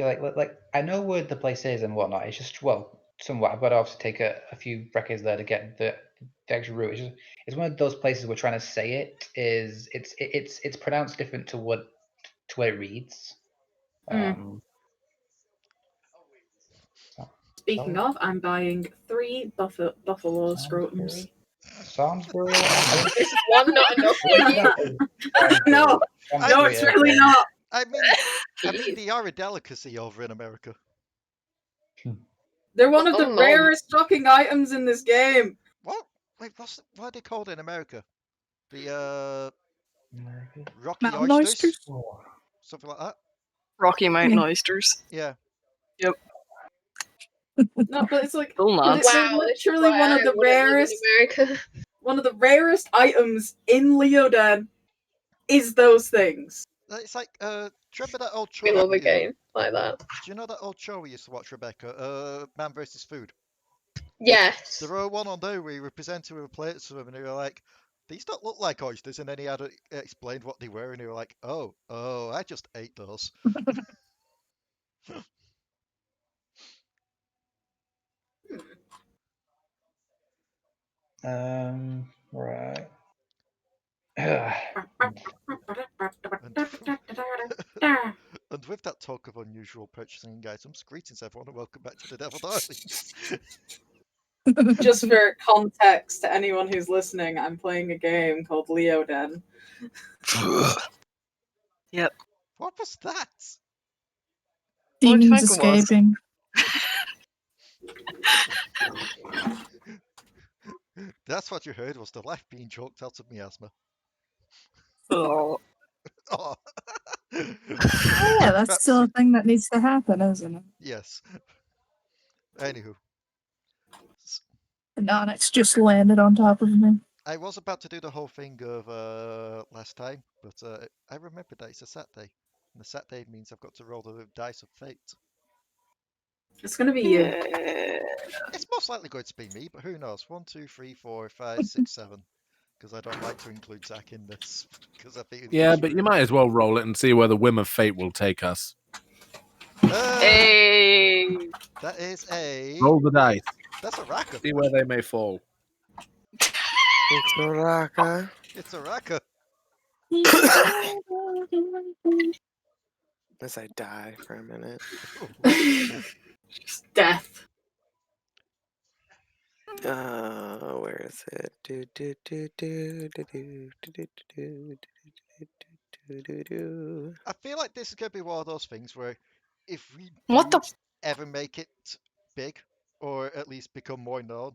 Yeah, like I know where the place is and whatnot. It's just somewhat. I've got to obviously take a few records there to get the actual route. It's one of those places we're trying to say it is it's pronounced different to what it reads. Speaking of, I'm buying 3 buffalo scrotums. Samsbury. Is one not enough for you? No, it's really not. I mean, they are a delicacy over in America. They're one of the rarest fucking items in this game. What? Wait, what are they called in America? The Rocky Mountain oysters? Oh. Something like that. Rocky Mountain oysters. Yeah. Yep. No, but it's like Wow, they're literally one of the rarest. One of the rarest items in Leoden is those things. It's like, do you remember that old show? We love a game like that. Do you know that old show we used to watch, Rebecca? Man vs. Food. Yes. There were one on there where he presented with plates to them, and they were like, "These don't look like oysters," and then he had explained what they were, and they were like, "Oh, I just ate those." Right. And with that talk of unusual purchasing items, greetings everyone and welcome back to the Devil Darlings. Just for context to anyone who's listening, I'm playing a game called Leoden. Yep. What was that? Demons escaping. That's what you heard, was the life being choked out of miasma. Oh. Oh. Yeah, that's still a thing that needs to happen, isn't it? Yes. Anywho. And Onyx just landed on top of me. I was about to do the whole thing of last time, but I remembered that it's a Saturday. And a Saturday means I've got to roll the dice of fate. It's gonna be you. It's most likely going to be me, but who knows? 1, 2, 3, 4, 5, 6, 7. Because I don't like to include Zach in this. Because I think yeah, but you might as well roll it and see where the whim of fate will take us. Hey! That is a... Roll the dice. That's a Raka. See where they may fall. It's a Raka. It's a Raka. As I die for a minute. Just death. Where is it? I feel like this is going to be one of those things where if we ever make it big, or at least become more known,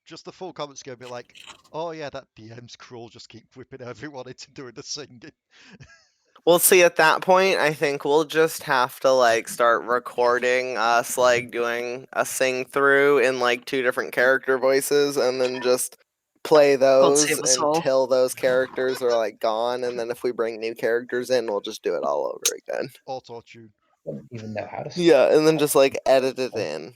just the full comments going to be like, oh yeah, that DM's cruel, just keep whipping everyone into doing the singing. Well, see, at that point, I think we'll just have to, like, start recording us, like, doing a sing-through in, like, 2 different character voices, and then just play those until those characters are, like, gone, and then if we bring new characters in, we'll just do it all over again. Auto-tune. I don't even know how to start. Yeah, and then just, like, edit it in.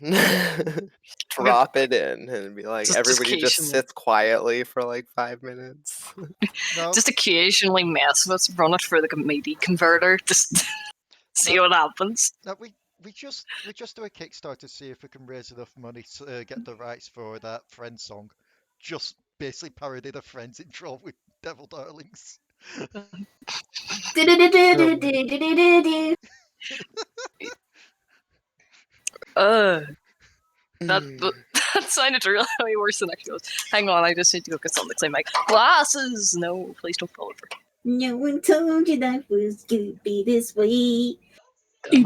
Drop it in, and be like, everybody just sits quietly for, like, 5 minutes. No. Just occasionally mess with it, run it through like a MIDI converter, just see what happens. No, we just do a Kickstarter to see if we can raise enough money to get the rights for that Friends song. Just basically parody the Friends intro with Devil Darlings. That sounded really worse than actually was. Hang on, I just need to go get something. Like glasses. No, please don't fall over. No one told you that was to be this way. We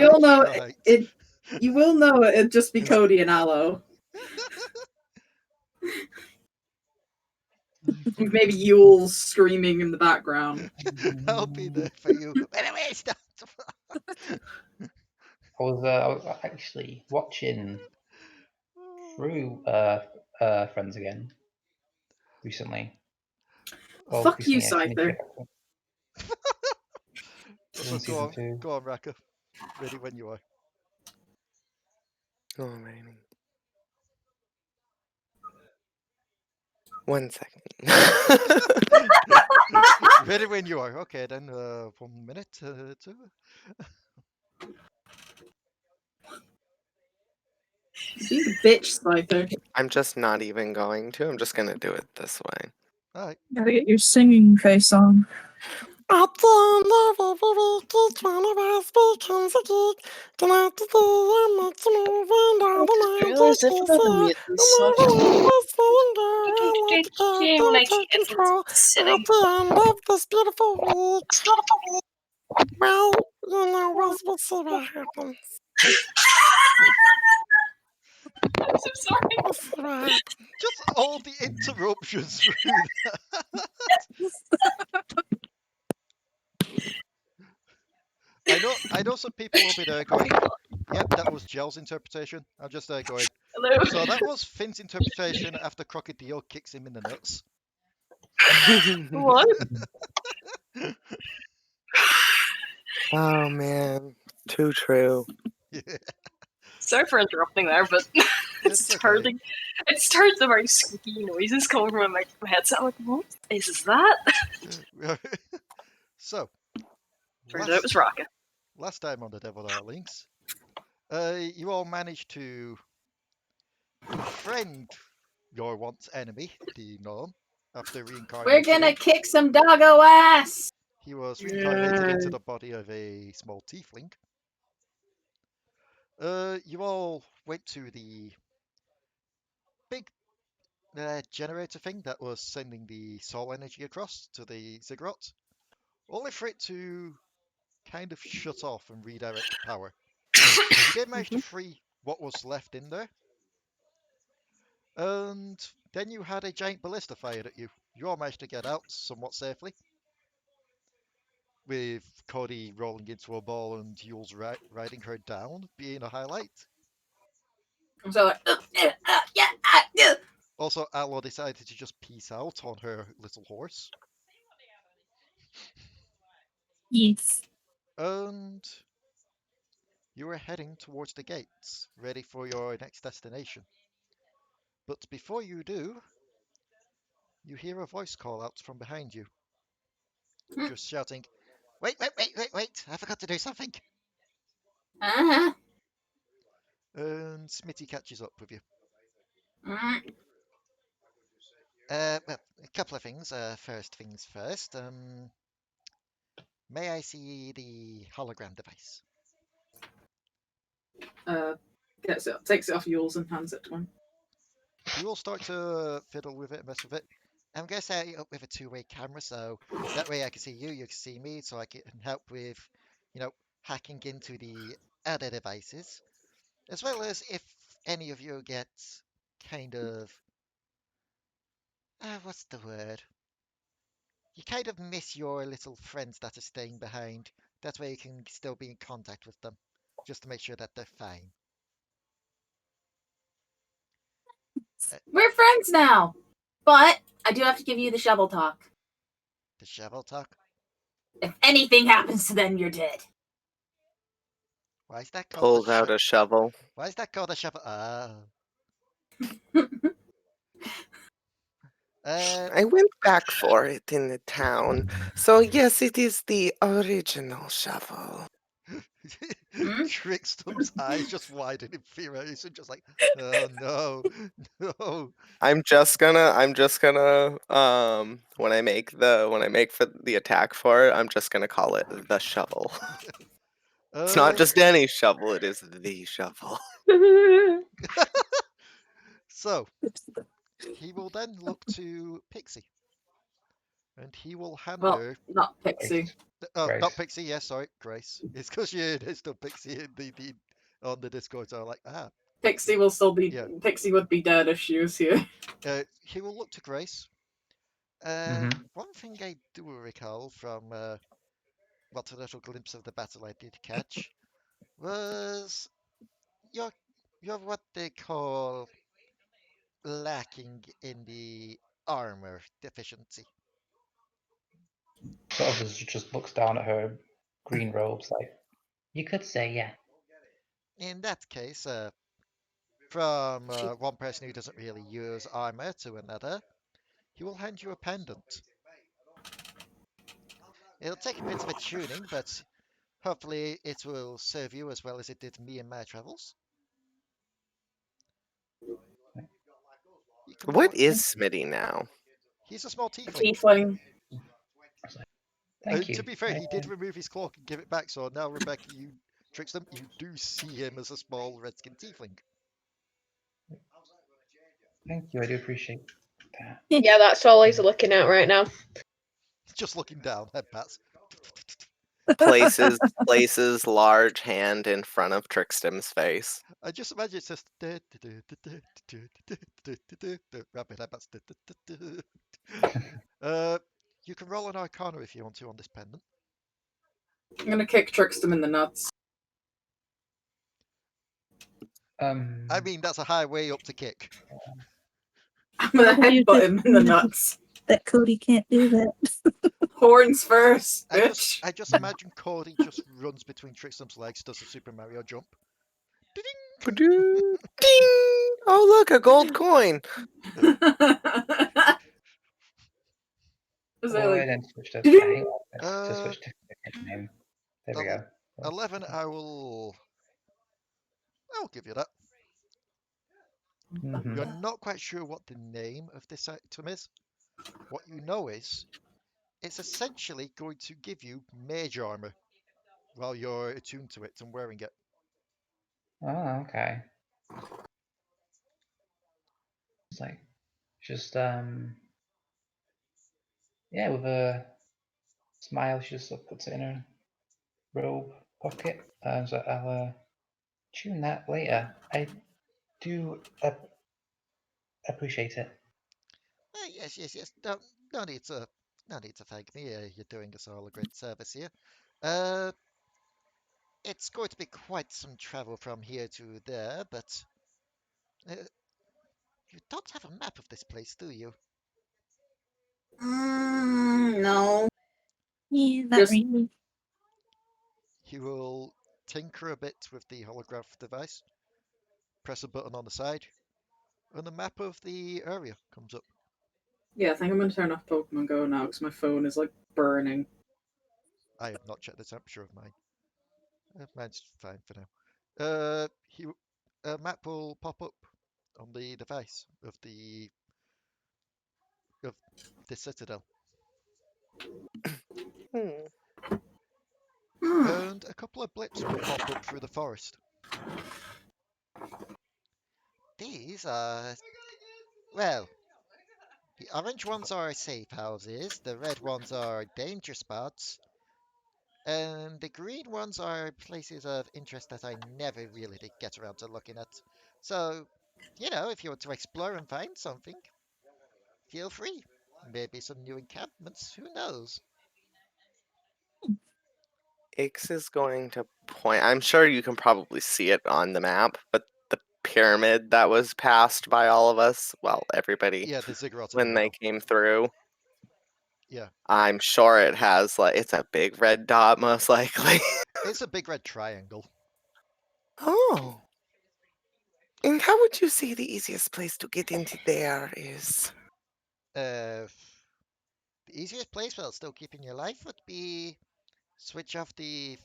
all know it. You will know it'd just be Codi and Allo. Maybe Uylz screaming in the background. I'll be there for you. Anyway, stop. I was actually watching through Friends again recently. Well, fuck you, Scyther. Go on, Raka. Ready when you are. Oh, man. 1 second. Ready when you are. Okay, then 1 minute. Two. Being a bitch, Scyther. I'm just not even going to. I'm just gonna do it this way. All right. Gotta get your singing face on. At the end of every week, each one of us becomes a geek. Tonight to see how much more Randall the I realize if I magic mute is. this And stuff, everyone was saying I let the when I character take can't control. sitting. At the end of this beautiful week, well, you know, we'll see what happens. I'm so sorry. We'll see what happens. Just all the interruptions through that. I know some people will be there going, yep, that was Gel's interpretation. I'm just there going, Hello. so that was Finn's interpretation after Crocodile kicks him in the nuts. What? Oh man, too true. Yeah, Sorry for interrupting there, but it's okay. it starts the very squeaky noises coming from my headset. I'm like, what is that? So, Turns out it was Raka. last time on the Devil Are Links, you all managed to befriend your once enemy, Dion, after reincarnating. We're gonna kick some doggo ass! He was reincarnated into the body of a small tiefling. You all went to the big generator thing that was sending the soul energy across to the ziggurat, only for it to kind of shut off and redirect power. You did manage to free what was left in there, and then you had a giant ballista fired at you. You all managed to get out somewhat safely, with Codi rolling into a ball and Uylz riding her down being a highlight. I'm so like, Also, Allo decided to just peace out on her little horse. Yes. And you were heading towards the gates, ready for your next destination. But before you do, you hear a voice call out from behind you, just shouting, wait, I forgot to do something. uh-huh. And Smitty catches up with you. Mm. Well, a couple of things. First things first. May I see the hologram device? Takes it off Uylz and hands it to him. You will start to fiddle with it, mess with it. I'm going to set it up with a two-way camera, so that way I can see you can see me, so I can help with, hacking into the other devices, as well as if any of you get kind of, what's the word? You kind of miss your little friends that are staying behind. That way you can still be in contact with them, just to make sure that they're fine. We're friends now! But I do have to give you the shovel talk. The shovel talk? If anything happens to them, you're dead. Why is that called Pulls out a shovel. Why is that called a shovel? I went back for it in the town. So yes, it is the original shovel. Trickstem's eyes just widen in fear. He's just like, oh no, no. I'm just gonna when I make for the attack for it, I'm just gonna call it the shovel. It's not just any shovel, it is the shovel. So he will then look to Pixie. And he will hand her. Not Pixie. Not Pixie, yes, sorry, Grace. It's because there's still Pixie in on the Discord, so I'm like, Pixie will still be. Yeah. Pixie would be dead if she was here. He will look to Grace. One thing I do recall from what a little glimpse of the battle I did catch was you're what they call lacking in the armor deficiency. Sort of just looks down at her green robes like, you could say, yeah. In that case, from one person who doesn't really use armor to another, he will hand you a pendant. It'll take a bit of a tuning, but hopefully it will serve you as well as it did me in my travels. What is Smitty now? He's a small A tiefling. tiefling. Thank you. To be fair, he did remove his cloak and give it back, so now, Rebecca, you Trickstem, you do see him as a small redskin tiefling. Thank you. I do appreciate that. Yeah, that's all he's looking at right now. Just looking down, head pats. Places large hand in front of Trickstem's face. I just imagine it's just rapid head pats. You can roll an Arcana if you want to on this pendant. I'm gonna kick Trickstem in the nuts. I mean, that's a high way up to kick. I'm gonna headbutt him in the nuts. That Cody can't do that. Horns first, bitch. I just imagine Cody just runs between Trickstem's legs, does a Super Mario jump. Ding! Oh, look, a gold coin. Go ahead and switch to switch to name. There we go. 11, I'll give you that. You're not quite sure what the name of this item is. What you know is, it's essentially going to give you mage armor while you're attuned to it and wearing it. Oh, okay. It's like just yeah, with a smile, she just puts it in her robe pocket. So I'll tune that later. I do appreciate it. Yes. No need to thank me. You're doing us all a great service here. It's going to be quite some travel from here to there, but you don't have a map of this place, do you? No. Yeah, not really. You will tinker a bit with the holograph device, press a button on the side, and the map of the area comes up. Yeah, I think I'm gonna turn off Pokemon Go now because my phone is like burning. I have not checked the temperature of mine. Mine's fine for now. A map will pop up on the device of the citadel. And a couple of blips will pop up through the forest. These are, well, the orange ones are safe houses, the red ones are danger spots, and the green ones are places of interest that I never really did get around to looking at. So, if you want to explore and find something, feel free. Maybe some new encampments, who knows? Ix is going to point. I'm sure you can probably see it on the map, but the pyramid that was passed by all of us, well, everybody, Yeah, the ziggurat when they came through. Yeah. I'm sure it has, it's a big red dot, most likely. It's a big red triangle. Oh. And how would you say the easiest place to get into there is? The easiest place while still keeping your life would be switch off the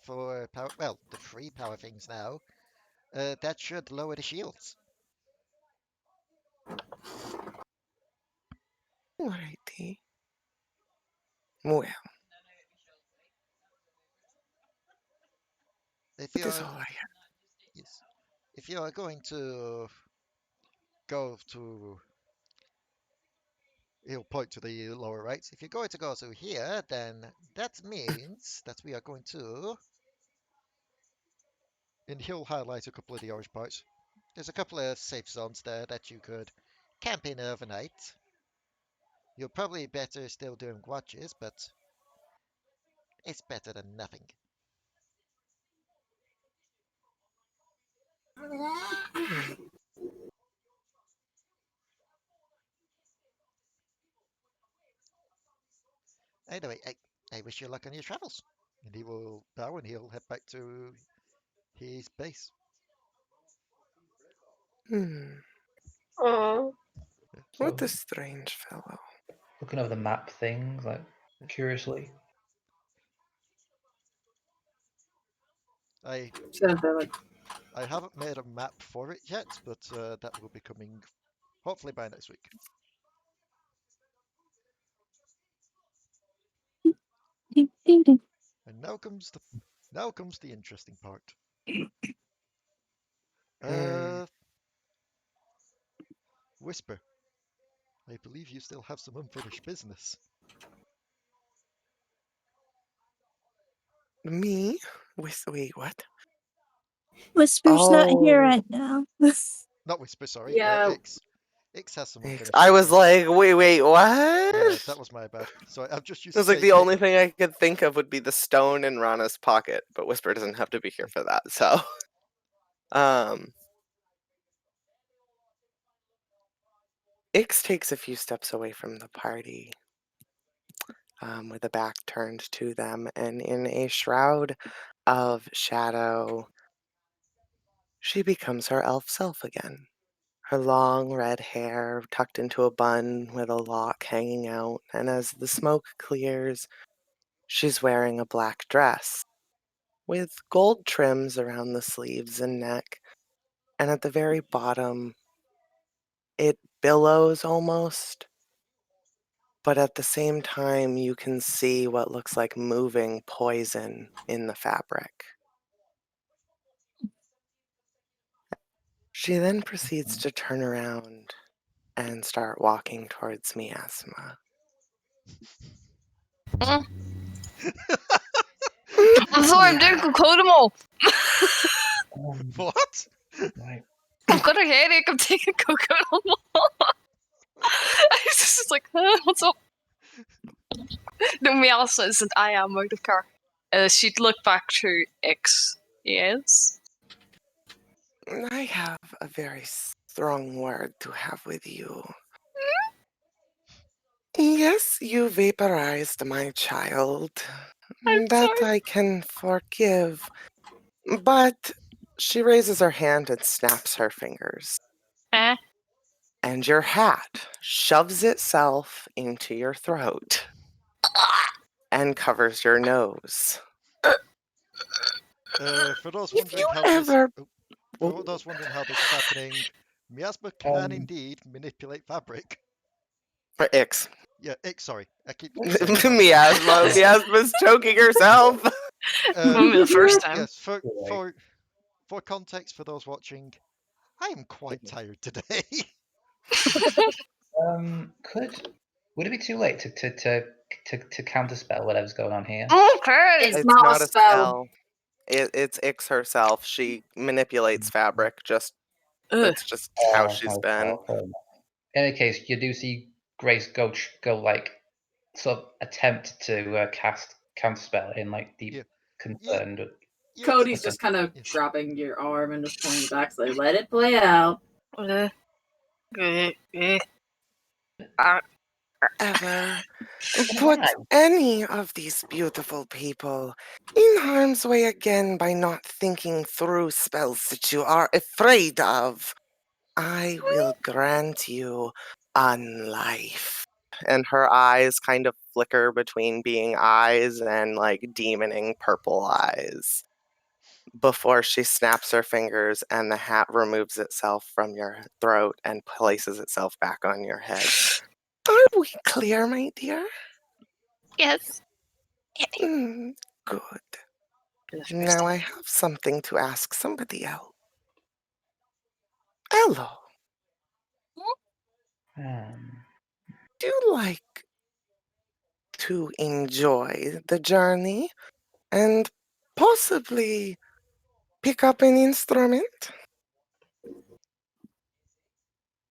free power things now. That should lower the shields. Alrighty. Well. That is all I have. Yes. If you are going to go to, he'll point to the lower right. If you're going to go to here, then that means that we are going to, and he'll highlight a couple of the orange parts. There's a couple of safe zones there that you could camp in overnight. You're probably better still doing watches, but it's better than nothing. Anyway, I wish you luck on your travels. And he will bow and he'll head back to his base. Aww. What a strange fellow. Looking over the map things, curiously. I haven't made a map for it yet, but that will be coming hopefully by next week. And now comes the interesting part. Whisper, I believe you still have some unfinished business. Me? Wait, what? Whisper's not here right now. Not Whisper, sorry. Yeah. Ix has some unfinished I was business. like, wait, what? Yeah, that was my bad. Sorry, I've just used It was like the only thing I could think of would be the stone in Ranna's pocket, but Whisper doesn't have to be here for that, so. Ix takes a few steps away from the party, with a back turned to them, and in a shroud of shadow, she becomes her elf self again. Her long red hair tucked into a bun with a lock hanging out, and as the smoke clears, she's wearing a black dress with gold trims around the sleeves and neck, and at the very bottom, it billows almost, but at the same time, you can see what looks like moving poison in the fabric. She then proceeds to turn around and start walking towards Miasma. I'm sorry, I'm doing Kokomo. What? I've got a headache. I'm taking Kokomo. I was just like, what's up? No, Miasma said I am out of car. She'd look back to X. Yes. I have a very strong word to have with you. Yes, you vaporized my child. I'm That sorry. I can forgive. But she raises her hand and snaps her fingers. And your hat shoves itself into your throat and covers your nose. For those wondering how this is happening, Miasma can indeed manipulate fabric. For Ix. Yeah, Ix, sorry. I keep Miasma's choking herself. Only the first time. Yes, for context for those watching, I am quite tired today. Would it be too late to counterspell whatever's going on here? Okay. It's not a spell. It's Ix herself. She manipulates fabric. That's just how she's been. In any case, you do see Grace go like sort of attempt to cast counterspell in like deep concern. Cody's just kind of grabbing your arm and just pulling back, so let it play out. Ever put any of these beautiful people in harm's way again by not thinking through spells that you are afraid of, I will grant you unlife. And her eyes kind of flicker between being eyes and like demoning purple eyes before she snaps her fingers and the hat removes itself from your throat and places itself back on your head. Are we clear, my dear? Yes. Good. Now I have something to ask somebody else. Allo. Do you like to enjoy the journey and possibly pick up an instrument?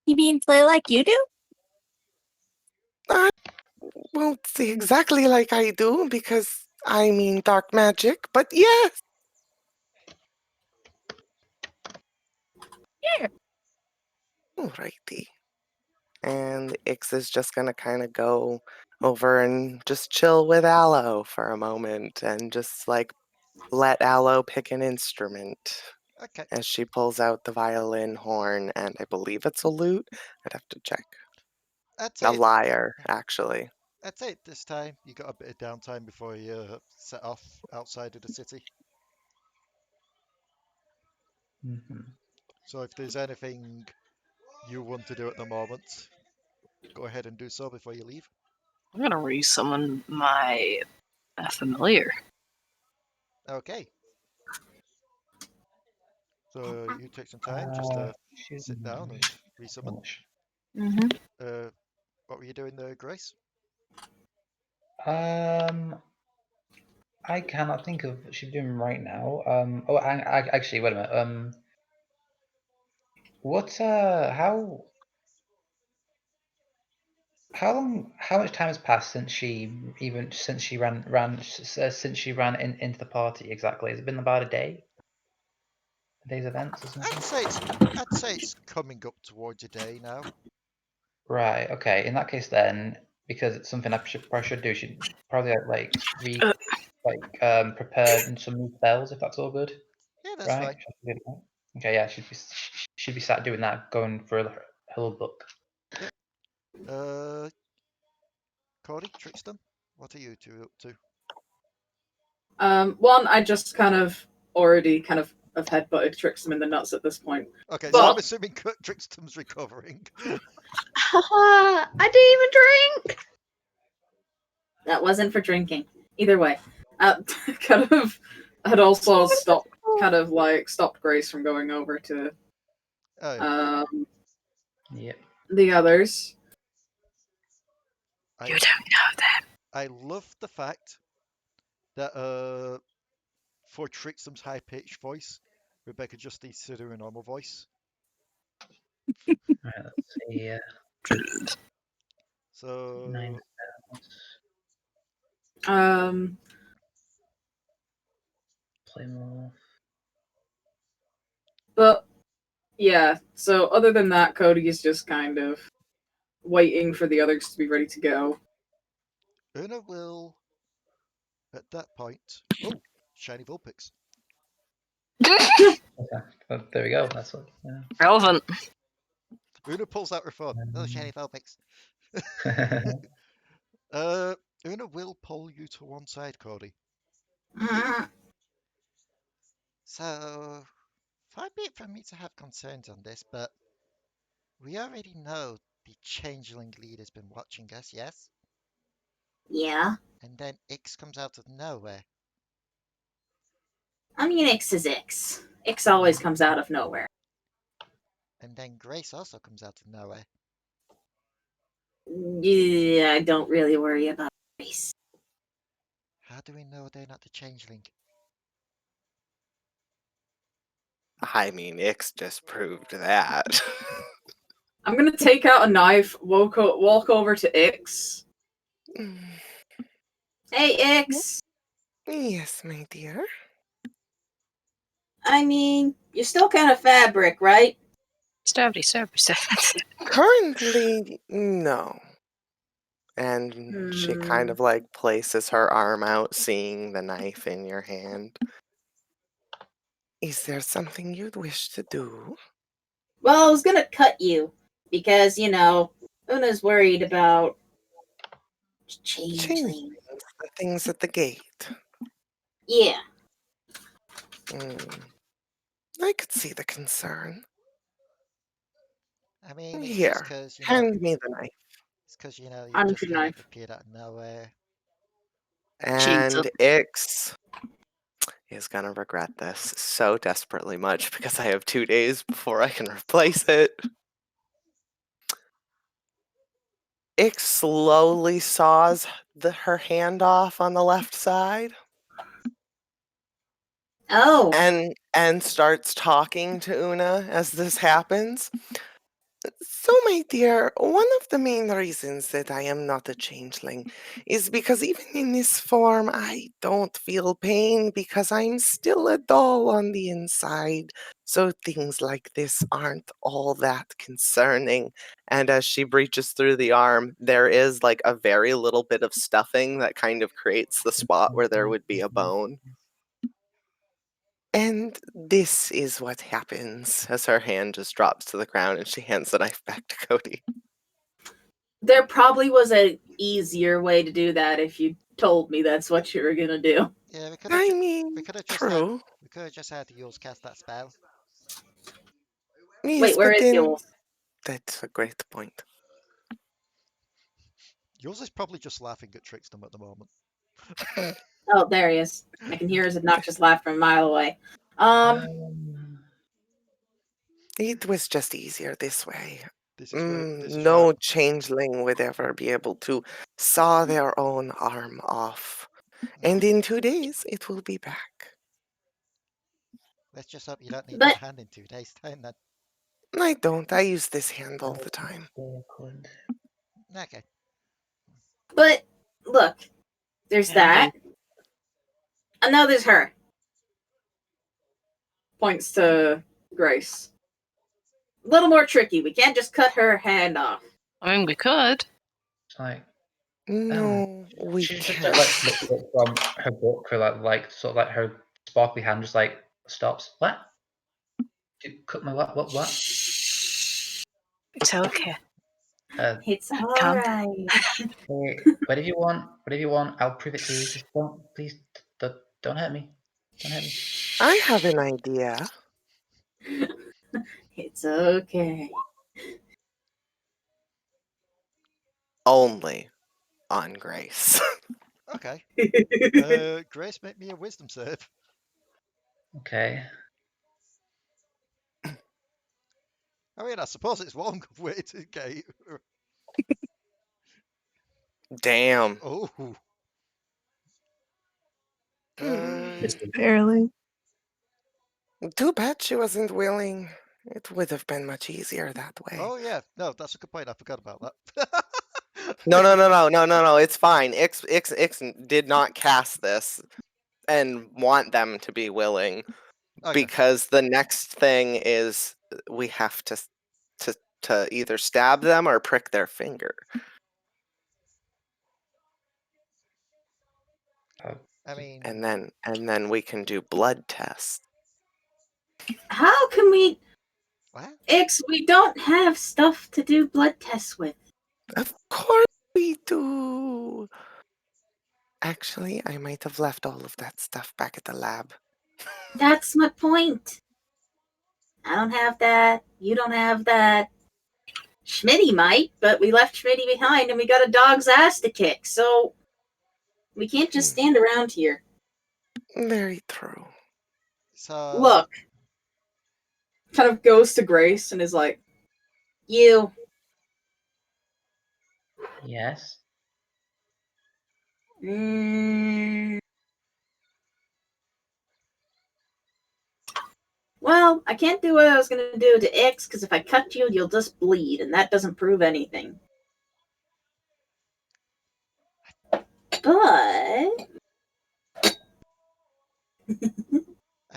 You mean play like you do? I won't say exactly like I do because I mean dark magic, but yes. Yeah. Alrighty. And Ix is just gonna kind of go over and just chill with Allo for a moment and just like let Allo pick an instrument. Okay. As she pulls out the violin, horn, and I believe it's a lute. I'd have to check. A lyre, actually. I'd say this time you got a bit of downtime before you set off outside of the city. So if there's anything you want to do at the moment, go ahead and do so before you leave. I'm gonna resummon my familiar. Okay. So you take some time just to sit down and resummon. What were you doing there, Grace? I cannot think of what she's doing right now. I actually, wait a minute. What? How much time has passed since she ran into the party exactly? Has it been about a day? A day's events or something? I'd say it's coming up towards a day now. Right. Okay. In that case, then, because it's something I should do, should probably prepare some new spells if that's all good. Yeah, that's right. Okay. Yeah, should be sat doing that, going for a little book. Yep. Codi, Trickstem, what are you two up to? One, I just already have headbutted Trickstem in the nuts at this point. Okay, so I'm assuming Trickstem's recovering. I didn't even drink. That wasn't for drinking. Either way, had also stopped Grace from going over to the others. You don't know them. I love the fact that for Trickstem's high-pitched voice, Rebecca just needs to do a normal voice. Right, let's see. So 9 play more. But yeah, so other than that, Cody is just waiting for the others to be ready to go. Una will, at that point, shiny Vulpix. Okay. Well, there we go. That's what. Yeah. Relevant. Una pulls out her phone. Oh, shiny Vulpix. Una will pull you to one side, Cody. So, far be it from me to have concerns on this, but we already know the changeling lead has been watching us, yes? Yeah. And then Ix comes out of nowhere. I mean, Ix is Ix. Ix always comes out of nowhere. And then Grace also comes out of nowhere. Yeah, I don't really worry about Grace. How do we know they're not the changeling? I mean, Ix just proved that. I'm gonna take out a knife, walk over to Ix. Hey, Ix. Yes, my dear. I mean, you're still kind of fabric, right? Stabby. Currently, no. And she kind of places her arm out, seeing the knife in your hand. Is there something you'd wish to do? Well, I was gonna cut you because, Una's worried about changelings. The things at the gate. Yeah. I could see the concern. I mean, it's Here, just because, hand me the knife. It's because, you I'm just your knife. appeared out of nowhere. And Ix is gonna regret this so desperately much because I have 2 days before I can replace it. Ix slowly saws her hand off on the left side. Oh. And starts talking to Una as this happens. So, my dear, one of the main reasons that I am not a changeling is because even in this form, I don't feel pain because I'm still a doll on the inside. So things like this aren't all that concerning. And as she breaches through the arm, there is a very little bit of stuffing that kind of creates the spot where there would be a bone. And this is what happens as her hand just drops to the ground and she hands the knife back to Cody. There probably was an easier way to do that if you told me that's what you were gonna do. Yeah, we could I have. mean, We could have just true. we could have just had Uylz cast that spell. Yes, Wait, where but is then- Uylz? That's a great point. Yours is probably just laughing at Trickstem at the moment. Oh, there he is. I can hear his obnoxious laugh from a mile away. It was just easier this way. This is No where- changeling would ever be able to saw their own arm off. And in 2 days, it will be back. Let's just hope you don't need But- that hand in 2 days' time then. I don't. I use this hand all the time. Okay. But look, there's that. And now there's her. Points to Grace. A little more tricky. We can't just cut her hand off. I mean, we could. It's like No, we she just can't. looks up from her book for like sort of like her sparkly hand just like stops. What? You cut my what? It's okay. It's Calm. alright. Whatever you want, I'll prove it to you. Just please don't hurt me. Don't hurt me. I have an idea. It's okay. Only on Grace. Okay. Grace, make me a wisdom save. Okay. I mean, I suppose it's one good way to get it. Damn. Oh. Just barely. Too bad she wasn't willing. It would have been much easier that way. Oh yeah, no, that's a good point. I forgot about that. No. It's fine. Ix did not cast this and want them to be willing Okay. because the next thing is we have to either stab them or prick their finger. I mean, And then we can do blood tests. How can we? what? Ix, we don't have stuff to do blood tests with. Of course we do. Actually, I might have left all of that stuff back at the lab. That's my point. I don't have that. You don't have that. Schmitty might, but we left Schmitty behind and we got a dog's ass to kick, so we can't just stand around here. Very true. So Look. Kind of goes to Grace and is like, You. Yes. Well, I can't do what I was going to do to Ix, because if I cut you, you'll just bleed, and that doesn't prove anything. But... I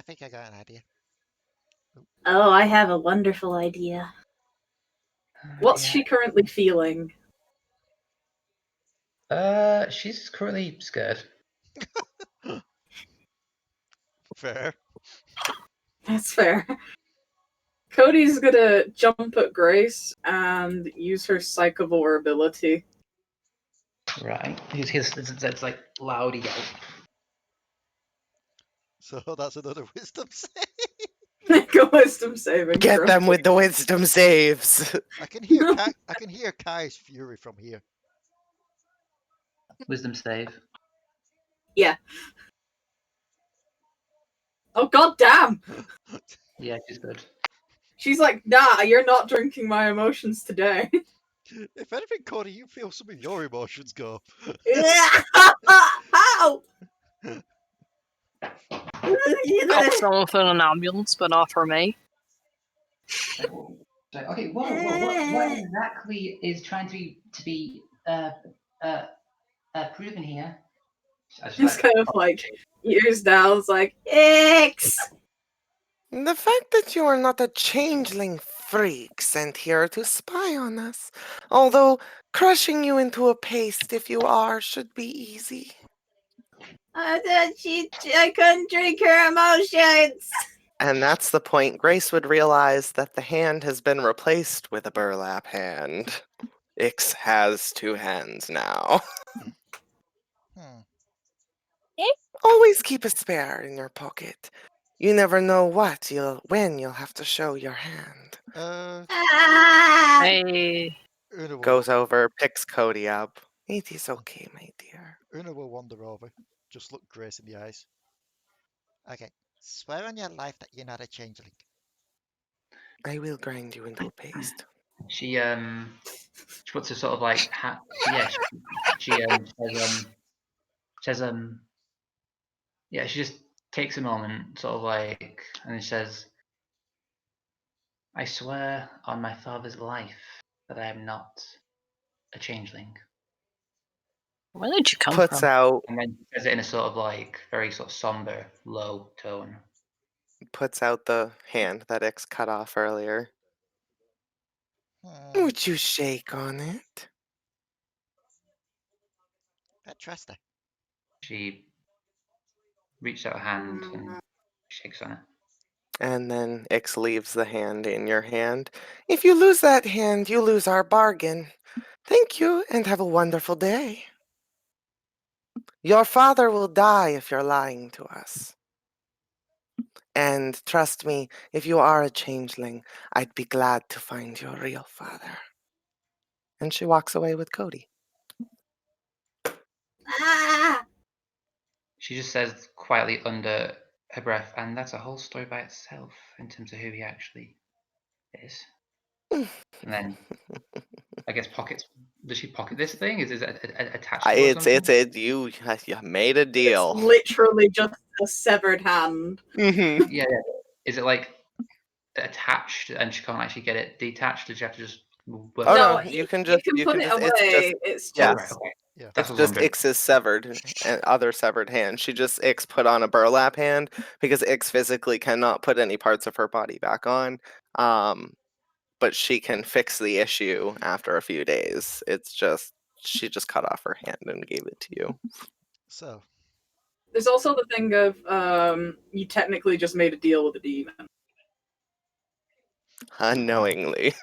think I got an idea. Oh, I have a wonderful idea. what's she currently feeling? She's currently scared. Fair. That's fair. Cody's gonna jump at Grace and use her Psychovore ability. Right. It's like loud yelp. So that's another wisdom save. Go wisdom saving. Get throw. them with the wisdom saves. I can hear I can hear Kai's fury from here. Wisdom save. Oh god damn! Yeah, she's good. She's like, nah, you're not drinking my emotions today. If anything, Cody, you feel some of your emotions go. How? Got someone for an ambulance, but not for me. Okay, what exactly is trying to be proven here? Just kind of like ears down, it's like, Ix! The fact that you are not a changeling freak sent here to spy on us. Although crushing you into a paste if you are should be easy. I couldn't drink her emotions! And that's the point. Grace would realize that the hand has been replaced with a burlap hand. Ix has 2 hands now. Hmm. Always keep a spare in your pocket. You never know when you'll have to show your hand. Hey. Goes over, picks Codi up. It is okay, my dear. Una will wander over, just look Grace in the eyes. Okay, swear on your life that you're not a changeling. I will grind you into a paste. She puts a sort of like hat. She says she just takes a moment, sort of like, and she says, "I swear on my father's life that I am not a changeling." Where did you come Puts from? out And then says it in a sort of like very sort of somber, low tone. puts out the hand that Ix cut off earlier. Would you shake on it? I trust her. She reaches out a hand and shakes on it. And then Ix leaves the hand in your hand. If you lose that hand, you lose our bargain. Thank you, and have a wonderful day. Your father will die if you're lying to us. And trust me, if you are a changeling, I'd be glad to find your real father. And she walks away with Codi. She just says quietly under her breath, and that's a whole story by itself in terms of who he actually is. And then I guess pockets. Does she pocket this thing? Is it attached to her or something? You made a deal. It's literally just a severed hand. Mm-hmm. Yeah. Is it like attached and she can't actually get it detached? Does she have to just? No, you can just put it away. It's just. Oh, right, okay. Yeah. That's It's just Ix's severed and other severed hand. Ix put on a burlap hand because Ix physically cannot put any parts of her body back on. But she can fix the issue after a few days. It's just she just cut off her hand and gave it to you. So there's also the thing of you technically just made a deal with a demon. Unknowingly.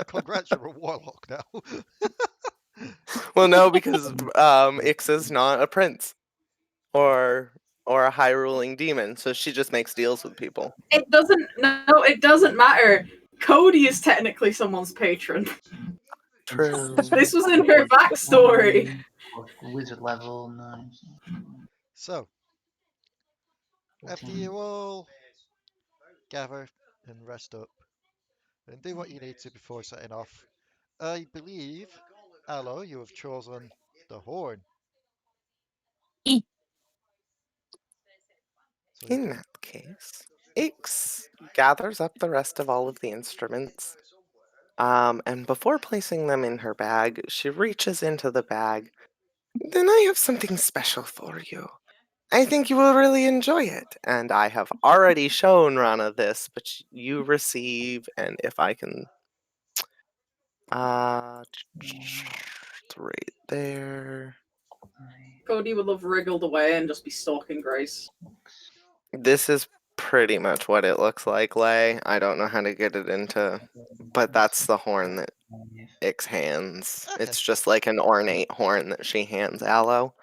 Congrats, you're a warlock now. Well, no, because Ix is not a prince or a high ruling demon, so she just makes deals with people. It doesn't matter. Codi is technically someone's patron. True. This was in her backstory. Wizard level 9. So after you all gather and rest up and do what you need to before setting off, I believe, Allo, you have chosen the horn. In that case, Ix gathers up the rest of all of the instruments. And before placing them in her bag, she reaches into the bag. Then I have something special for you. I think you will really enjoy it. And I have already shown Ranna this, but you receive, and if I can... it's right there. Codi would have wriggled away and just be stalking Grace. This is pretty much what it looks like, Leigh. I don't know how to get it into... But that's the horn that Ix hands. Okay. It's just like an ornate horn that she hands Allo.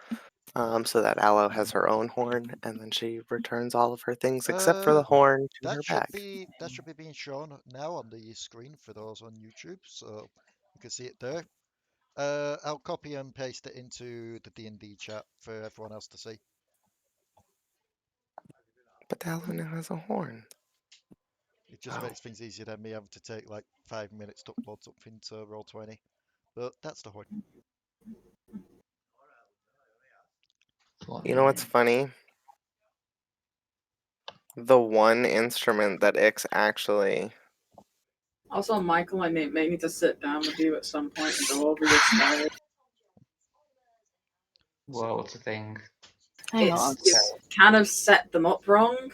So that Allo has her own horn, and then she returns all of her things except for the horn to her bag. That should be being shown now on the screen for those on YouTube, so you can see it there. I'll copy and paste it into the D&D chat for everyone else to see. But Allo now has a horn. It just makes things easier than me having to take like 5 minutes to upload something to Roll20. But that's the horn. You know what's funny? The one instrument that Ix actually... Also, Michael, I may need to sit down with you at some point and go over your spells. Whoa, what's the thing? Hang on. You kind of set them up wrong.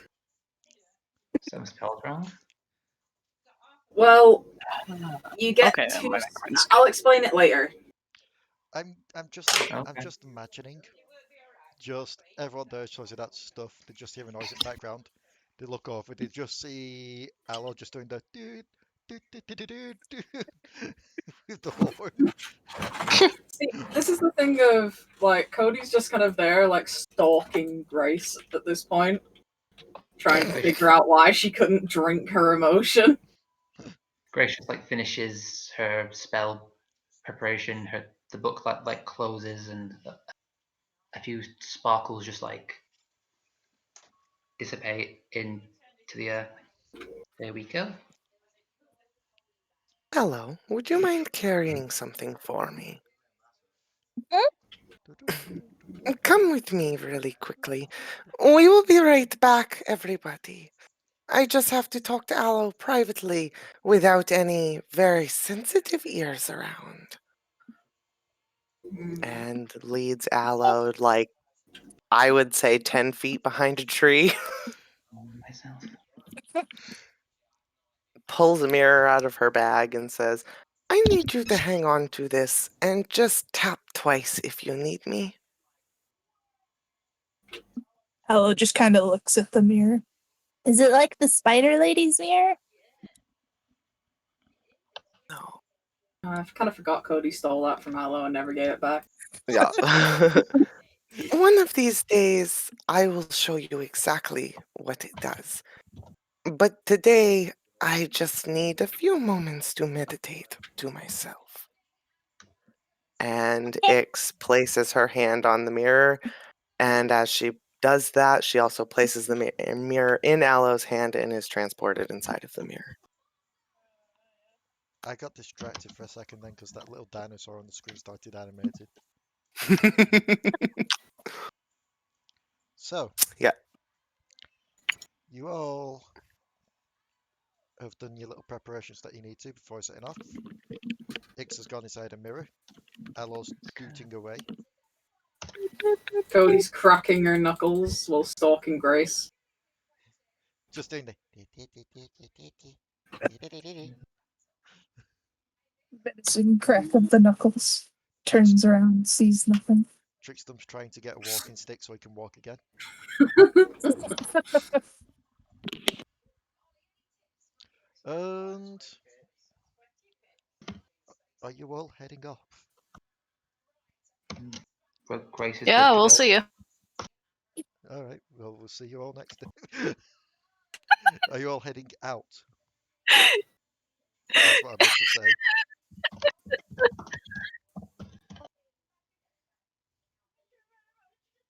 Some spells wrong? Well, you get Okay, two... my I'll explain it later. I'm just imagining just everyone there shows you that stuff. They just hear a noise in the background. They look over. They just see Allo just doing the with the horn. See, this is the thing of like Codi's just kind of there, like stalking Grace at this point. trying to figure out why she couldn't drink her emotion. Grace just like finishes her spell preparation. The book like closes, and a few sparkles just like dissipate into the air. There we go. Hello, would you mind carrying something for me? Come with me really quickly. We will be right back, everybody. I just have to talk to Allo privately without any very sensitive ears around. And leads Allo, like, I would say 10 feet behind a tree. Myself. Pulls a mirror out of her bag and says, I need you to hang on to this and just tap twice if you need me. Allo just kind of looks at the mirror. Is it like the Spider Lady's mirror? No. I kind of forgot Codi stole that from Allo and never gave it back. Yeah. One of these days, I will show you exactly what it does. But today, I just need a few moments to meditate to myself. And Ix places her hand on the mirror, and as she does that, she also places the mirror in Allo's hand and is transported inside of the mirror. I got distracted for a second then because that little dinosaur on the screen started animating. So, yeah. You all have done your little preparations that you need to before setting off. Ix has gone inside a mirror. Allo's scooting away. Codi's cracking her knuckles while stalking Grace. Just doing the... Menacing crack of the knuckles. Turns around, sees nothing. Trickstem's trying to get a walking stick so he can walk again. And... are you all heading off? Grace is Yeah, we'll see you. Alright, well, we'll see you all next day. Are you all heading out? That's what I meant to say.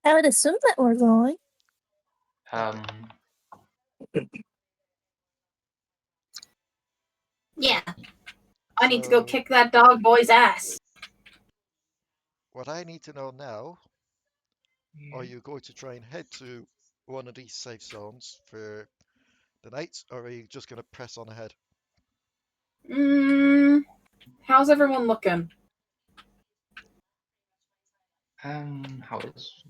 I would assume that we're going. Yeah. I need to go kick that dog boy's ass. What I need to know now, are you going to try and head to one of these safe zones for the night, or are you just going to press on ahead? How's everyone looking? How is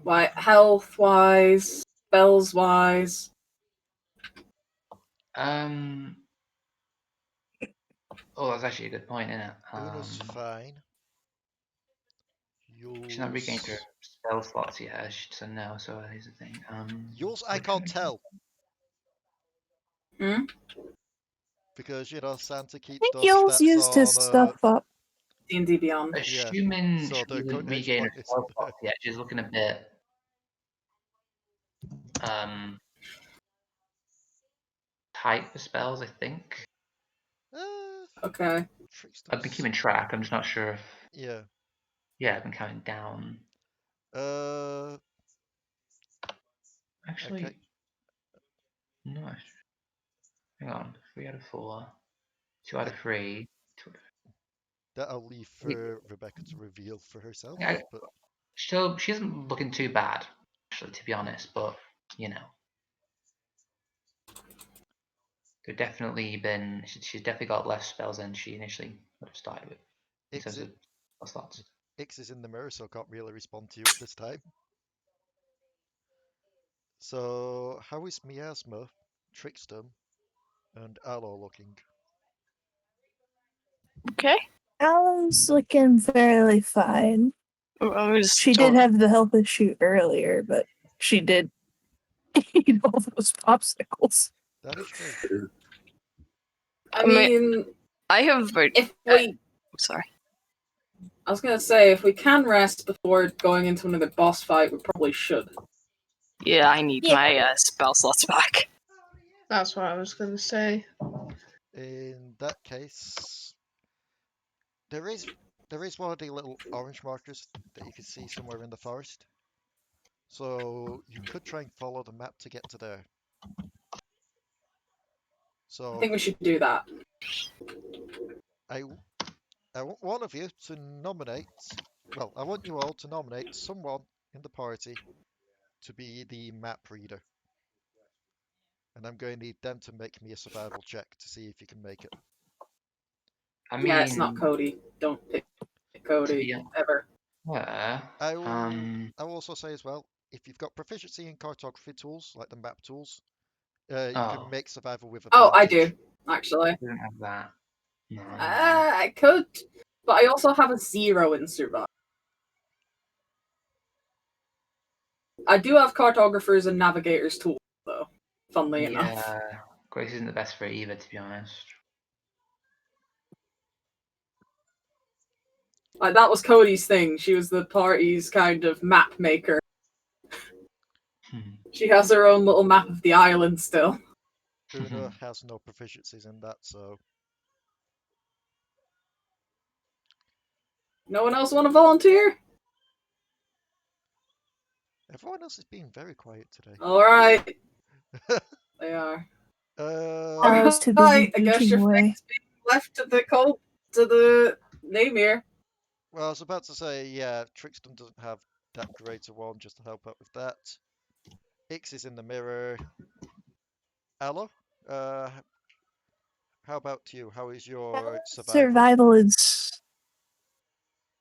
Like, health-wise, spells-wise? Oh, that's actually a good point, isn't it? Una's fine. She's not regained her spell slots yet, so no, so here's the thing. Uylz, I can't tell. Hmm? Because, you know, Santa keeps I think those Uylz stats used his on, stuff up. D&D Beyond. Assuming so she the didn't codex regain her point is spell there. slots yet, she's looking a bit tight for spells, I think. Okay. I've been keeping track, I'm just not sure if... Yeah. Yeah, I've been counting down. Actually, okay. no. Hang on, 3 out of 4, 2 out of 3. That I'll leave for Rebecca to reveal for herself. Yeah, but... she isn't looking too bad, actually, to be honest, but, you know. There's definitely been... She's definitely got less spells than she initially would have started with, in terms of slots. Ix is in the mirror, so I can't really respond to you at this time. So, how is Miasma, Trickstem, and Allo looking? Okay. Allo's looking fairly fine. She did have the health issue earlier, but she did eat all those popsicles. That is true. I mean, I have... if we... sorry. I was gonna say, if we can rest before going into another boss fight, we probably should. Yeah, I need my spell slots back. That's what I was going to say. In that case, there is one of the little orange markers that you can see somewhere in the forest. So you could try and follow the map to get to there. So I think we should do that. I want one of you to nominate. Well, I want you all to nominate someone in the party to be the map reader. And I'm going to need them to make me a survival check to see if you can make it. I mean, Yeah, it's not Cody. Don't pick Cody ever. Yeah. I will also say as well, if you've got proficiency in cartography tools, like the map tools, you can make survival with advantage. Oh, I do, actually. I don't have that. No. I could, but I also have a 0 in survival. I do have cartographers and navigators tools, though, funnily enough. Yeah, Grace isn't the best for it either, to be honest. Like, that was Cody's thing. She was the party's kind of map maker. She has her own little map of the island still. Una has no proficiencies in that, so... No one else want to volunteer? Everyone else is being very quiet today. Alright. They are. Alright, I guess your fate's being left to the Namr. Well, I was about to say, yeah, Trickstem doesn't have that great a one just to help out with that. Ix is in the mirror. Allo, how about you? How is your survival?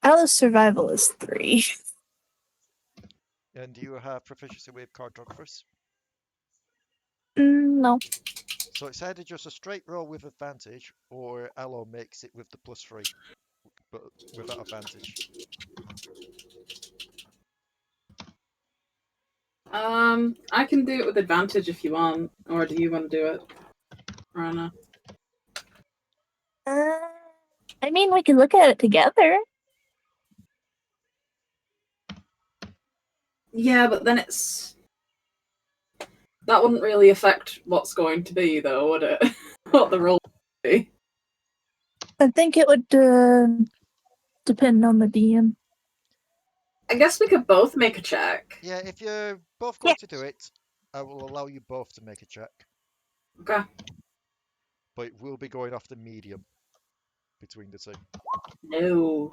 Alice survival is 3. And do you have proficiency with cartographers? No. So it's either just a straight roll with advantage, or Allo makes it with the +3, but without advantage. I can do it with advantage if you want, or do you want to do it, Ranna? I mean, we can look at it together. Yeah, but then that wouldn't really affect what's going to be, though, would it? What the roll would be. I think it would depend on the DM. I guess we could both make a check. Yeah, if you're both going to do it, I will allow you both to make a check. Okay. But it will be going off the medium between the two. No.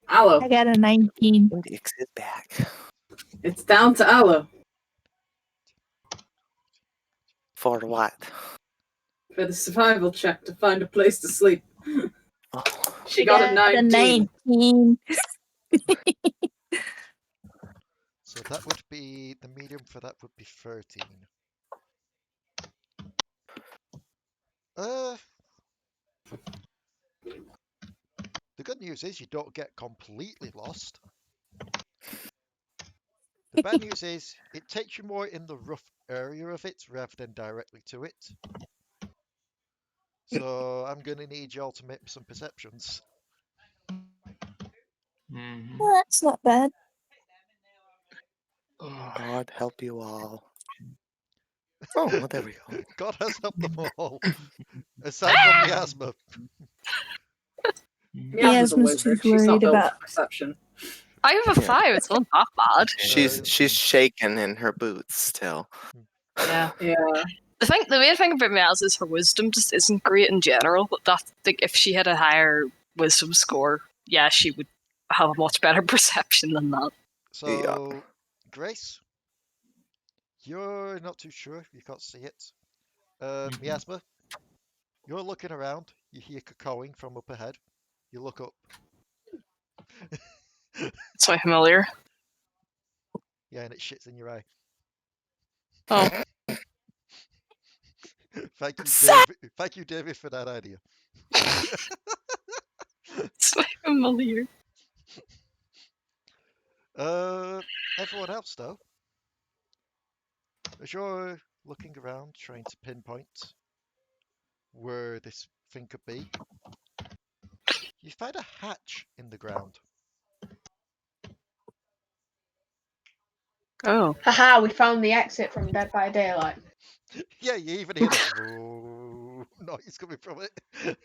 Allo. I got a 19. Ix is back. It's down to Allo. For what? For the survival check to find a place to sleep. Oh. She got a 19. So that would be, the medium for that would be 13. The good news is you don't get completely lost. The bad news is it takes you more in the rough area of it rather than directly to it. So I'm going to need y'all to make some perceptions. Well, that's not bad. God help you all. Oh, well, there we go. God has helped them all. Aside from Miasma. Miasma's too worried about perception. I have a 5. It's not that bad. She's shaking in her boots still. Yeah. Yeah. The main thing about Miasma is her wisdom just isn't great in general. But if she had a higher wisdom score, yeah, she would have a much better perception than that. So, Grace, you're not too sure. You can't see it. Miasma, you're looking around. You hear cacoing from up ahead. You look up. It's my familiar. Yeah, and it shits in your eye. Oh. Thank you, David, for that idea. It's my familiar. Everyone else, though, as you're looking around, trying to pinpoint where this thing could be, you find a hatch in the ground. Oh. Haha, we found the exit from Dead by Daylight. Yeah, you even hear the noise coming from it.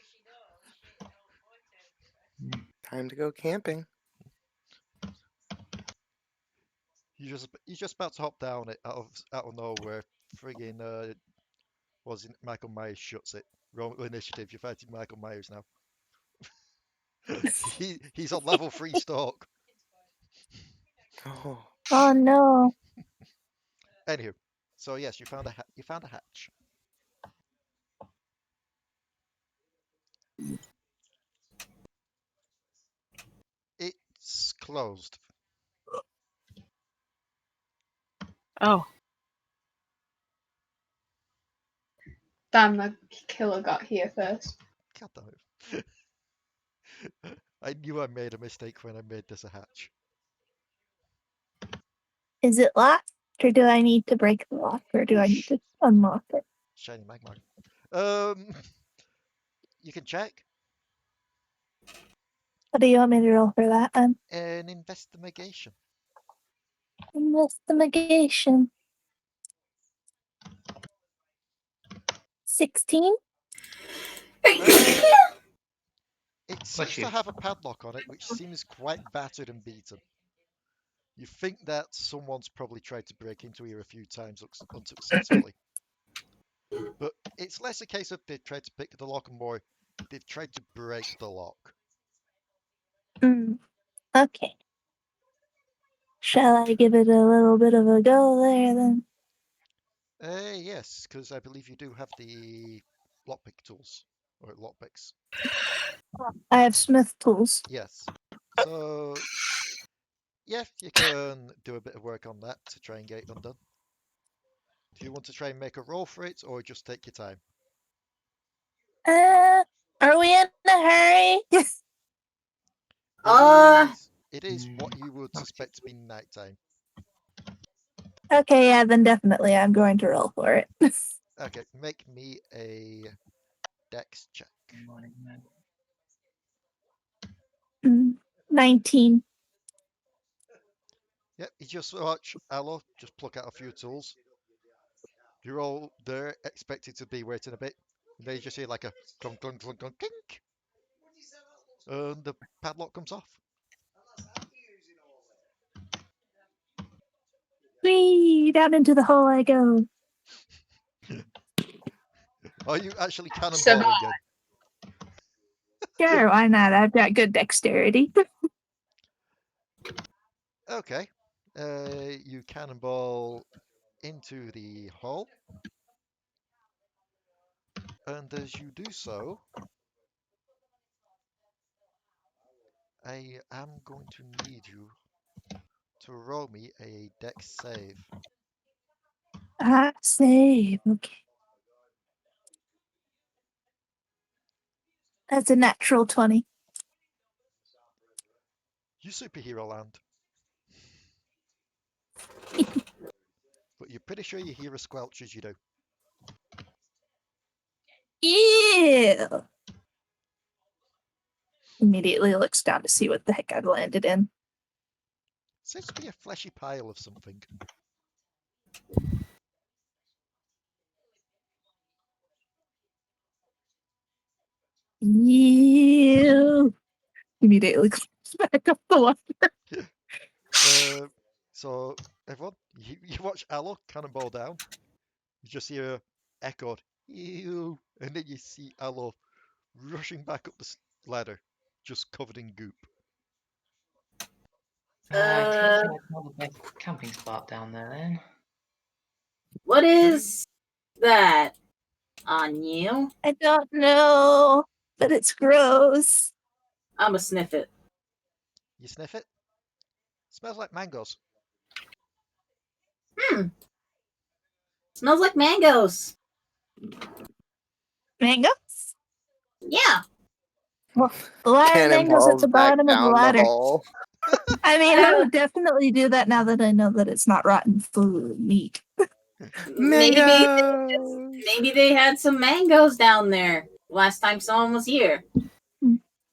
Time to go camping. You're just about to hop down it out of nowhere. Friggin' was it Michael Myers shuts it. Roll initiative. You're fighting Michael Myers now. He's on level 3 stalk. Oh no. Anywho, so yes, you found a hatch. It's closed. Oh. Damn, the killer got here first. God damn it. I knew I made a mistake when I made this a hatch. Is it locked, or do I need to break the lock, or do I need to unlock it? Shiny magma. You can check. What do you want me to roll for that? An investigation. Investigation. 16? It seems to have a padlock on it, which seems quite battered and beaten. You think that someone's probably tried to break into here a few times unsuccessfully. But it's less a case of they've tried to pick the lock and more they've tried to break the lock. Okay. Shall I give it a little bit of a go there then? Yes, because I believe you do have the lockpick tools. Or lockpicks. I have smith tools. Yes. So, yeah, you can do a bit of work on that to try and get it undone. Do you want to try and make a roll for it, or just take your time? Are we in a hurry? It is what you would suspect to be nighttime. Okay, yeah, then definitely I'm going to roll for it. Okay, make me a dex check. 19. Yep, you just watch Allo just pluck out a few tools. You're all there, expected to be waiting a bit. And then you just hear like a clunk, clunk, clunk, clunk, clink. And the padlock comes off. Whee! Down into the hole I go. Are you actually cannonballing again? Sure, why not? I've got good dexterity. Okay. You cannonball into the hole. And as you do so, I am going to need you to roll me a dex save. Save. Okay. That's a natural 20. You superhero land. But you're pretty sure you hear a squelch as you do. Yeah. Immediately looks down to see what the heck I've landed in. Seems to be a fleshy pile of something. Yeah. Immediately clicks back up the water. So, everyone, you watch Allo cannonball down. You just hear echoed, ew, and then you see Allo rushing back up the ladder, just covered in goop. I think that's not the best camping spot down there then. What is that on you? I don't know, but it's gross. I'ma sniff it. You sniff it? Smells like mangoes. Smells like mangoes. Mangoes? Yeah. Well, why are mangoes at the bottom of the ladder? I mean, I would definitely do that now that I know that it's not rotten food meat. Maybe they had some mangoes down there last time someone was here.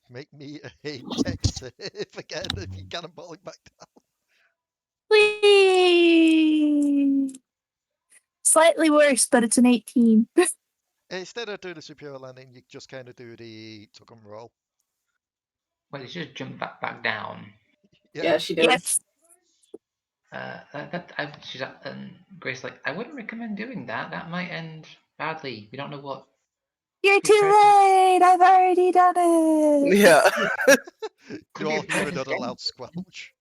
Make me a dex save again if you cannonballing back down. Whee! Slightly worse, but it's an 18. Instead of doing the superior landing, you just kind of do the tuck and roll. Wait, did she just jump back down? Yeah, she did. Yes. She's Grace like, I wouldn't recommend doing that. That might end badly. We don't know what. You're Could be too very- late. I've already done it. Yeah. Could You all be hear very another loud squelch.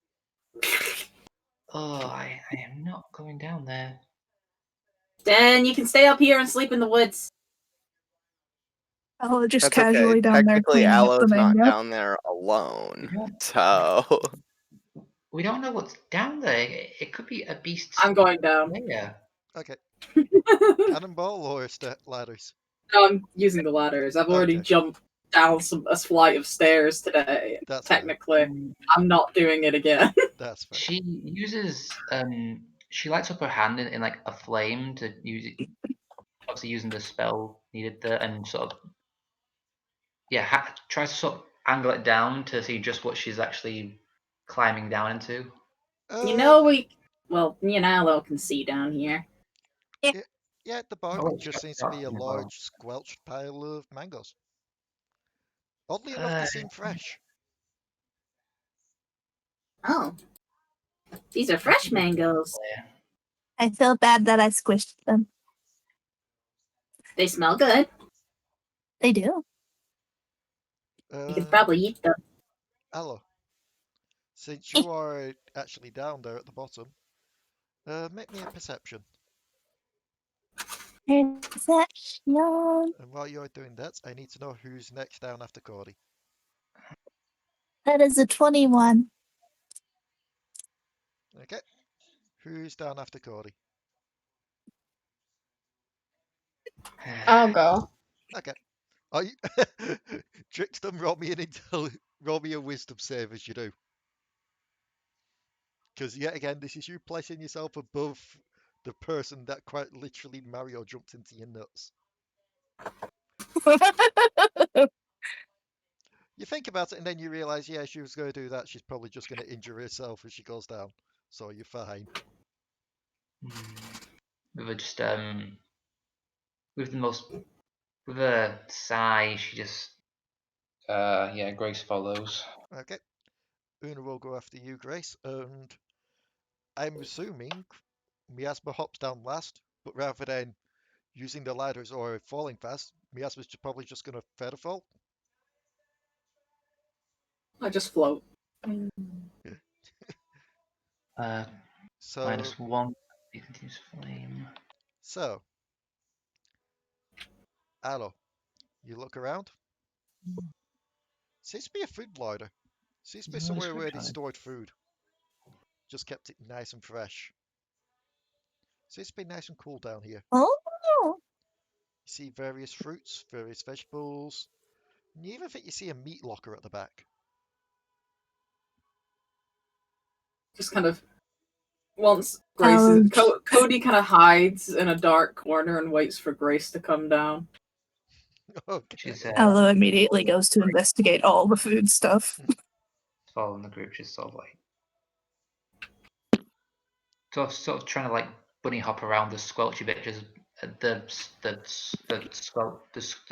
Oh, I am not going down there. Then you can stay up here and sleep in the woods. Oh, just That's okay. casually down there Technically, cleaning up Allo's the not mango. down there alone. So. We don't know what's down there. It could be a beast. I'm going down. Yeah. Okay. Cannonball or ladders? No, I'm using the ladders. I've already Okay. jumped down a flight of stairs today. That's Technically, I'm not doing it again. That's fair. She uses she lights up her hand in like a flame to use it. Obviously, using the spell needed there, and sort of tries to sort of angle it down to see just what she's actually climbing down into. You know me and Allo can see down here. Yeah, at the bottom just seems to be a large squelched pile of mangoes. Oddly enough, they seem fresh. Oh. These are fresh mangoes. I feel bad that I squished them. They smell good. They do. You could probably eat them. Allo, since you are actually down there at the bottom, make me a perception. Perception. And while you're doing that, I need to know who's next down after Codi. That is a 21. Okay. Who's down after Codi? I'll go. Okay. Are you Trickstem, roll me a wisdom save as you do. Because yet again, this is you placing yourself above the person that quite literally Mario jumped into your nuts. You think about it and then you realise, yeah, she was going to do that. She's probably just going to injure herself as she goes down. So you're fine. We were just with a sigh, she just Grace follows. Okay. Una will go after you, Grace, and I'm assuming Miasma hops down last, but rather than using the ladders or falling fast, Miasma's probably just going to feather fall. I just float. So -1. You can use flame. So, Allo, you look around. Seems to be a food larder. Seems to be somewhere where they stored food. Just kept it nice and fresh. Seems to be nice and cool down here. Oh. You see various fruits, various vegetables. And you even think you see a meat locker at the back. Just kind of once Grace is, Codi kind of hides in a dark corner and waits for Grace to come down. Okay. Allo immediately goes to investigate all the food stuff. Following the group, she's sort of like sort of trying to like bunny hop around the squelchy bit, just the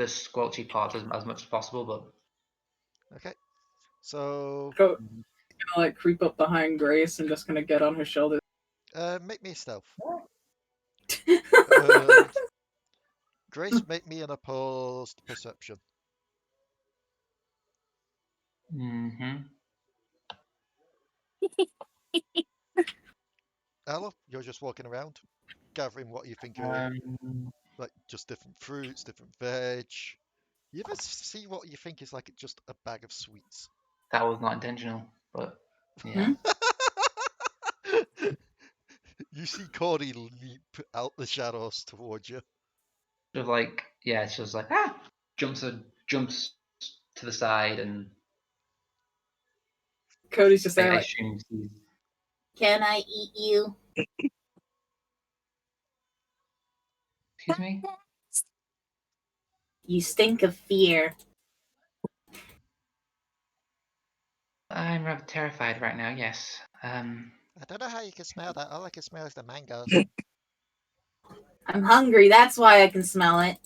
squelchy parts as much as possible, but Okay. So Gonna like creep up behind Grace and just kind of get on her shoulder. make me a stealth. Grace, make me an opposed perception. Allo, you're just walking around, gathering what you think are like just different fruits, different veg. You ever see what you think is like just a bag of sweets? That was not intentional, but yeah. You see Codi leap out the shadows towards you. Sort of like, it's just like jumps to the side, and Cody's just there. I Like, assume he's... Can I eat you? Excuse me? You stink of fear. I'm rather terrified right now. Yes. I don't know how you can smell that. All I can smell is the mangoes. I'm hungry. That's why I can smell it.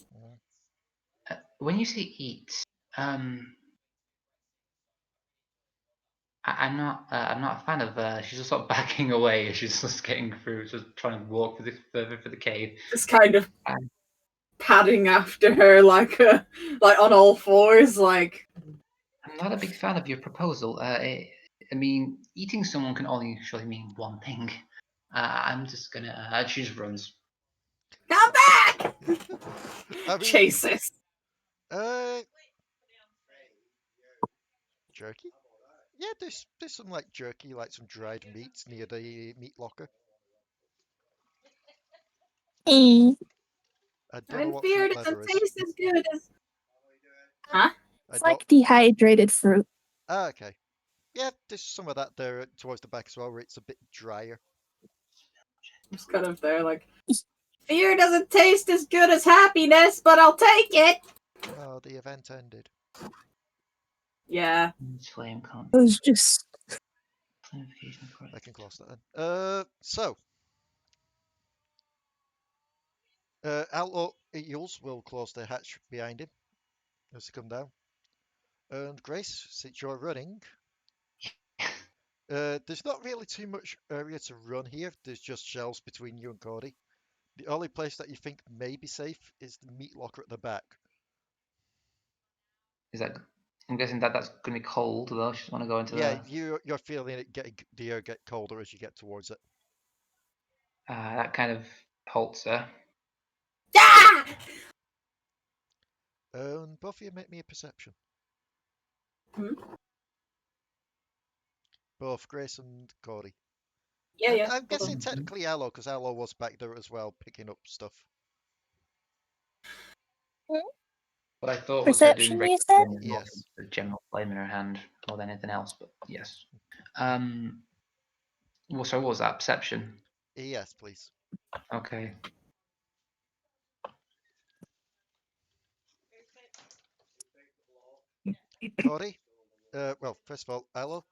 When you say eat, I'm not a fan of. She's just sort of backing away. She's just getting through, just trying to walk further for the cave. Just kind of padding after her like on all fours, like. I'm not a big fan of your proposal. I mean, eating someone can only surely mean one thing. I'm just gonna. She just runs. Come back! I mean, Chases. Jerky? Yeah, there's some like jerky, like some dried meats near the meat locker. Mm. I don't know what fear fruit doesn't leather is. taste as good as. Huh? It's like dehydrated fruit. Ah, okay. Yeah, there's some of that there towards the back as well, where it's a bit drier. Just kind of there, like. Fear doesn't taste as good as happiness, but I'll take it. Oh, the event ended. Yeah. It was just. I can close that then. So. Allo Uylz will close the hatch behind him as they come down. And Grace, since you're running, there's not really too much area to run here. There's just shelves between you and Codi. The only place that you think may be safe is the meat locker at the back. Is that? I'm guessing that's going to be cold though. She just want to go into Yeah, you're feeling it getting the air get colder as you get towards it. that kind of halts her. Ah! And both of you make me a perception. Both Grace and Codi. Yeah. I'm guessing technically Allo, because Allo was back there as well, picking up stuff. What I thought Perception, was you said? Yes. The general flame in her hand more than anything else, but yes. Well, so what was that? Perception? Yes, please. Okay. Codi? Well, first of all, Allo,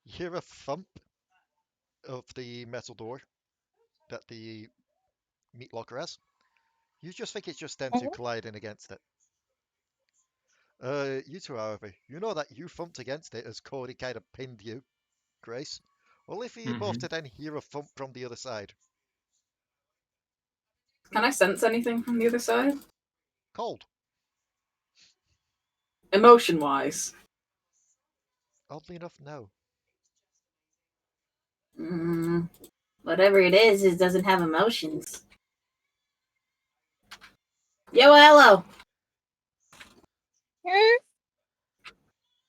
you hear a thump of the metal door that the meat locker has. You just think it's just them two colliding against it. You two, however, you know that you thumped against it as Codi kind of pinned you, Grace. Only for you both to then hear a thump from the other side. Can I sense anything from the other side? Cold. Emotion-wise. Oddly enough, no. Whatever it is, it doesn't have emotions. Yo, Allo.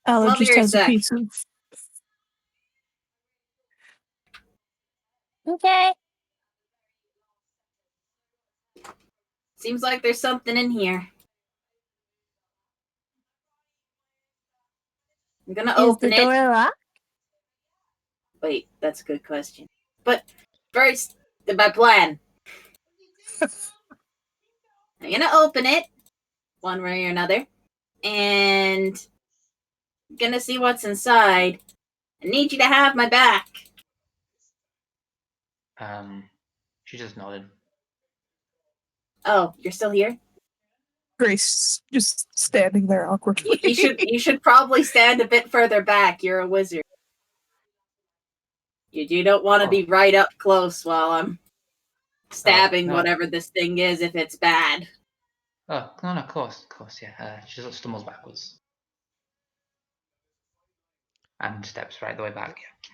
Allo Come just here a has a sec. piece of. Okay. Seems like there's something in here. I'm gonna Is open the it. door locked? Wait, that's a good question. But first, my plan. I'm gonna open it, one way or another, and I'm gonna see what's inside. I need you to have my back. She just nodded. Oh, you're still here? Grace just standing there awkwardly. You should probably stand a bit further back. You're a wizard. You don't want to be right up close while I'm stabbing no. whatever this thing is if it's bad. Oh, no, of course, yeah. She just stumbles backwards. And steps right the way back, yeah.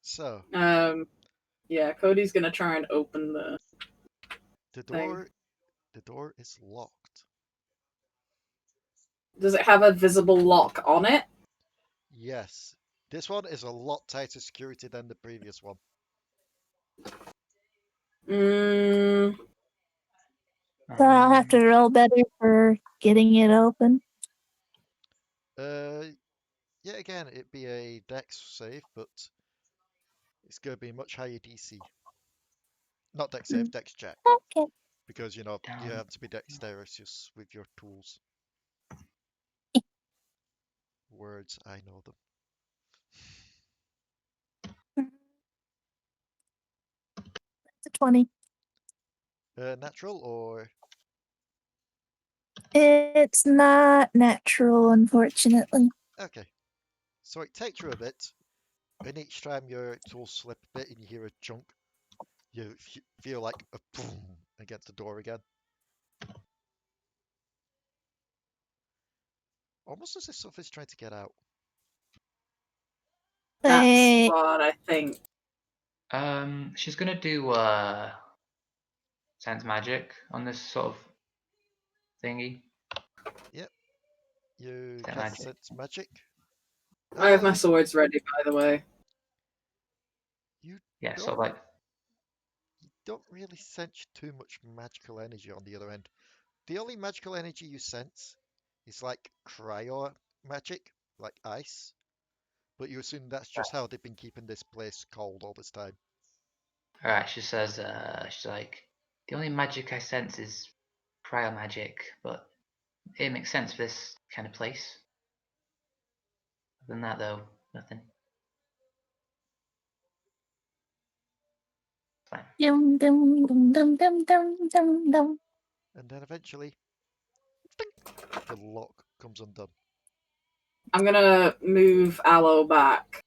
So. Yeah, Cody's gonna try and open the door. The door is locked. Does it have a visible lock on it? Yes. This one is a lot tighter security than the previous one. So I'll have to roll better for getting it open. Yeah, again, it'd be a dex save, but it's going to be much higher DC. Not dex save, dex check. Okay. Because, you have to be dexterous with your tools. Words, I know them. It's a 20. Natural or? It's not natural, unfortunately. Okay. So it takes you a bit, and each time your tools slip a bit and you hear a chunk, you feel like a boom against the door again. Almost as if something's trying to get out. That's what I think. She's gonna do sense magic on this sort of thingy. Yep. You Sense cast magic. sense magic. I have my swords ready, by the way. You Yeah, don't, sort of like. you don't really sense too much magical energy on the other end. The only magical energy you sense is like cryo magic, like ice. But you assume that's just how they've been keeping this place cold all this time. Alright, she says, she's like, the only magic I sense is cryo magic, but it makes sense for this kind of place. Other than that, though, nothing. Fine. Dum, dum, dum, dum, dum, dum, dum, dum. And then eventually, the lock comes undone. I'm gonna move Allo back,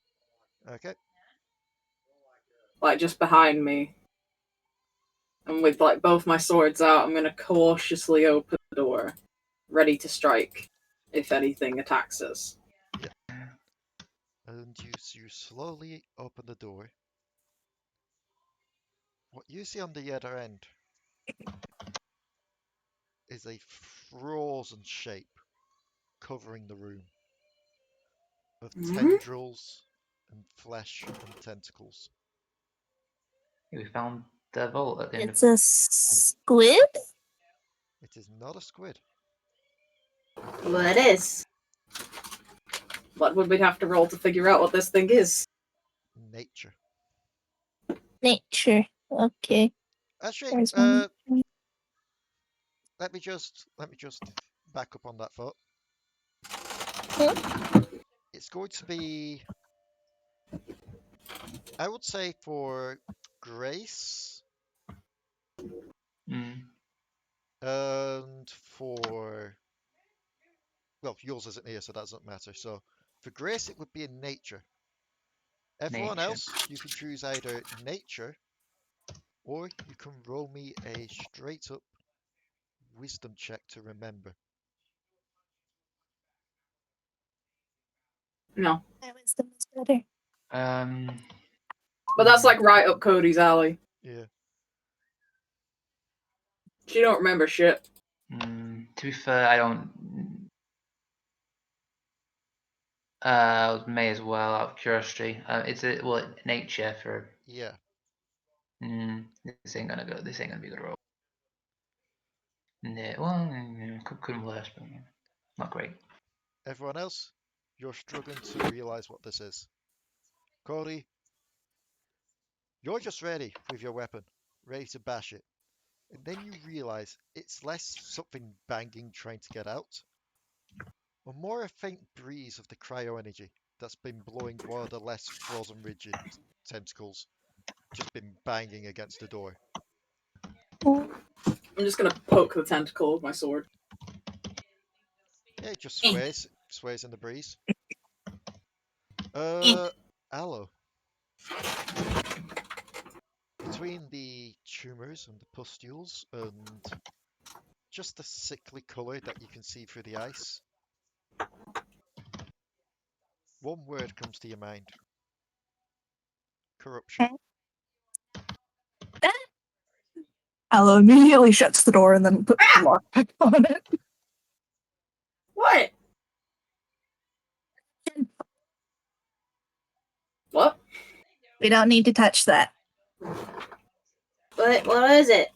Okay. like just behind me. And with like both my swords out, I'm gonna cautiously open the door, ready to strike if anything attacks us. Yeah. And you slowly open the door. What you see on the other end is a frozen shape covering the room of tendrils and flesh and tentacles. We found the vault at the end It's a squid? It is not a squid. Well, it is. What would we have to roll to figure out what this thing is? Nature. Nature. Okay. Actually, Where's my nature? let me just back up on that thought. It's going to be, I would say, for Grace and for, well, yours isn't here, so that doesn't matter. So for Grace, it would be in nature. Everyone else, you can choose either nature, or you can roll me a straight up wisdom check to remember. No. My wisdom is better. But that's like right up Cody's alley. Yeah. She don't remember shit. To be fair, I don't. May as well, out of curiosity. It's a nature for. Yeah. This ain't gonna go. This ain't gonna be a good roll. Yeah, well, couldn't worse, but not great. Everyone else, you're struggling to realize what this is. Cody, you're just ready with your weapon, ready to bash it. And then you realize it's less something banging trying to get out, or more a faint breeze of the cryo energy that's been blowing one of the less frozen rigid tentacles, just been banging against the door. I'm just gonna poke the tentacle with my sword. Yeah, it just sways in the breeze. Allo. Between the tumors and the pustules and just the sickly colour that you can see through the ice, one word comes to your mind. Corruption. Allo immediately shuts the door and then puts the lock back on it. What? What? We don't need to touch that. What is it?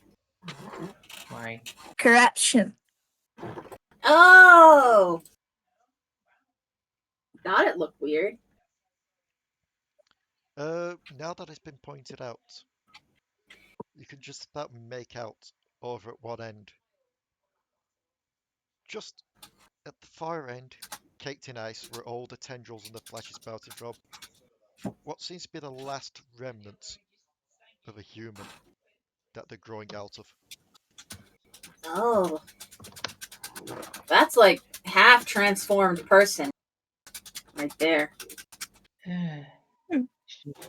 Why? Corruption. Oh! Thought it looked weird. Now that it's been pointed out, you can just about make out over at one end. Just at the far end, caked in ice, where all the tendrils and the flesh is spouting from, what seems to be the last remnants of a human. that they're growing out of. Oh. That's like half transformed person. Right there.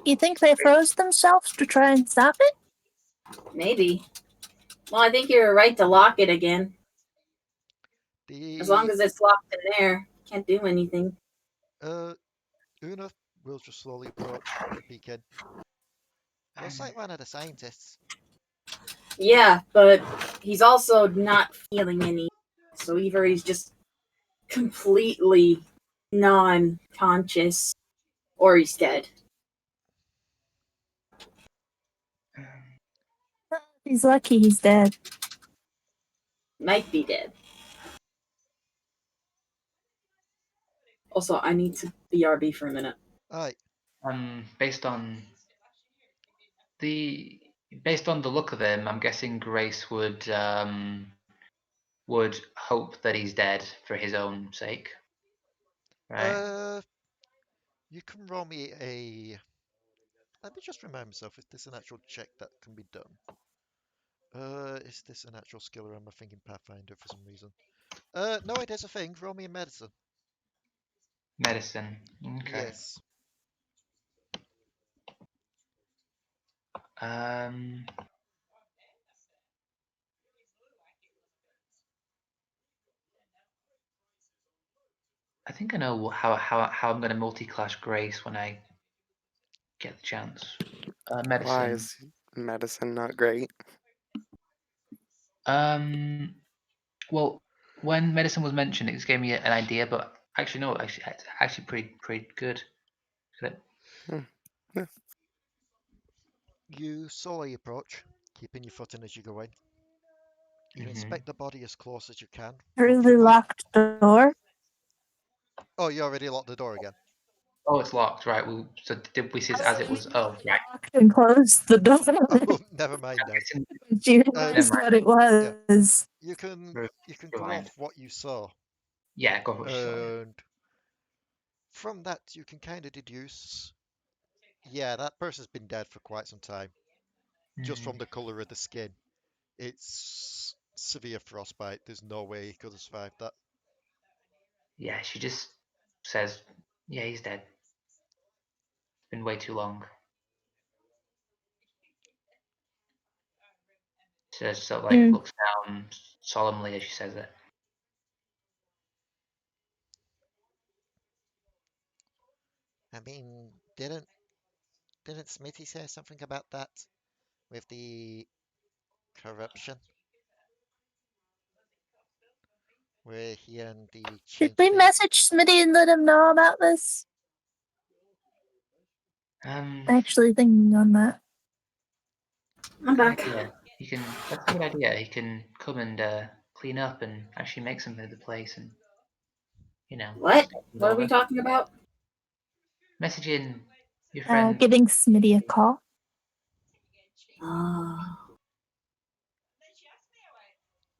You think they froze themselves to try and stop it? Maybe. Well, I think you're right to lock it again. As long as it's locked in there, can't do anything. Una will just slowly approach and peek in. Looks like one of the scientists. Yeah, but he's also not feeling any. So either he's just completely non-conscious, or he's dead. He's lucky he's dead. Might be dead. Also, I need to BRB for a minute. Alright. Based on the look of him, I'm guessing Grace would hope that he's dead for his own sake. Right. You can roll me a. Let me just remind myself if there's an actual check that can be done. Is this an actual skill or am I thinking Pathfinder for some reason? No, it is a thing. Roll me a medicine. Medicine. Okay. Yes. I think I know how I'm going to multi-class Grace when I get the chance. Medicine. Why is medicine not great? Well, when medicine was mentioned, it just gave me an idea, but actually no, it's actually pretty good. Yeah. You slowly approach, keeping your foot in as you go in. You inspect the body as close as you can. Through the locked door? Oh, you already locked the door again. Oh, it's locked, right? So did we see it as it was? Oh, right. Locked and closed the door. Oh, never mind then. You realized what it was. Yeah. You can go off what you saw. Yeah, go off what you saw. And from that, you can kind of deduce. Yeah, that person's been dead for quite some time. Just from the color of the skin, it's severe frostbite. There's no way he could have survived that. Yeah, she just says, "Yeah, he's dead. It's been way too long." She just sort of like looks down solemnly as she says it. I mean, didn't Smithy say something about that with the corruption? Where he and the Did we message Smitty and let him know about this? Actually thinking on that. I'm back. Yeah, he can. That's a good idea. He can come and clean up and actually make something of the place, and What? What are we talking about? Messaging your friend. Giving Smitty a call.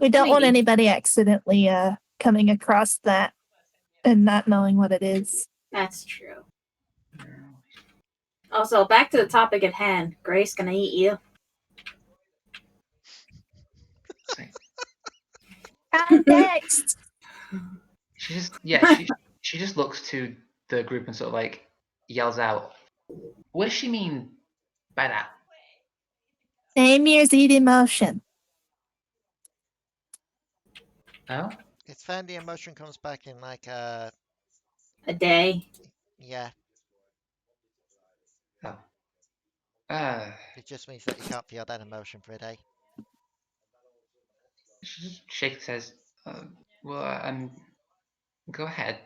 We don't want anybody accidentally coming across that and not knowing what it is. That's true. Also, back to the topic at hand. Grace, can I eat you? Next. She just she just looks to the group and sort of like yells out, "What does she mean by that?" Name your Z emotion. Oh? It's fine. The emotion comes back in like a day. Yeah. Oh. It just means that you can't feel that emotion for a day. She just shakes, says, "Well, go ahead."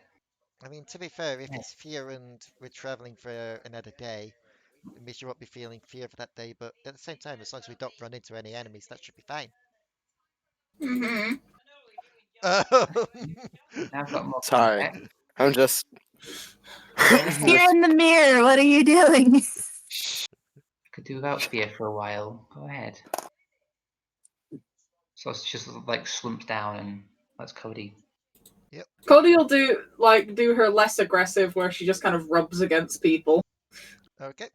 I mean, to be fair, if it's fear and we're traveling for another day, it means you won't be feeling fear for that day. But at the same time, as long as we don't run into any enemies, that should be fine. Sorry, I'm just. You're in the mirror. What are you doing? Could do without fear for a while. Go ahead. So it's just like slumps down and lets Codi. Yep. Codi will do her less aggressive, where she just kind of rubs against people. Okay.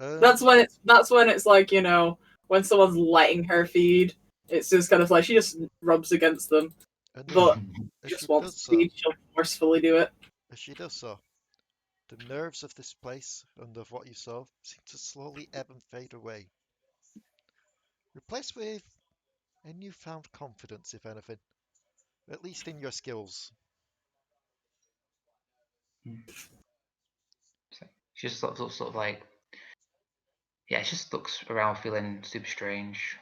That's when it's like, when someone's letting her feed, it's just kind of like she just rubs against them. And But as just she wants does to so, feed, she'll forcefully do it. as she does so, the nerves of this place and of what you saw seem to slowly ebb and fade away, replaced with a newfound confidence, if anything, at least in your skills. She just sort of like, yeah, she just looks around feeling super strange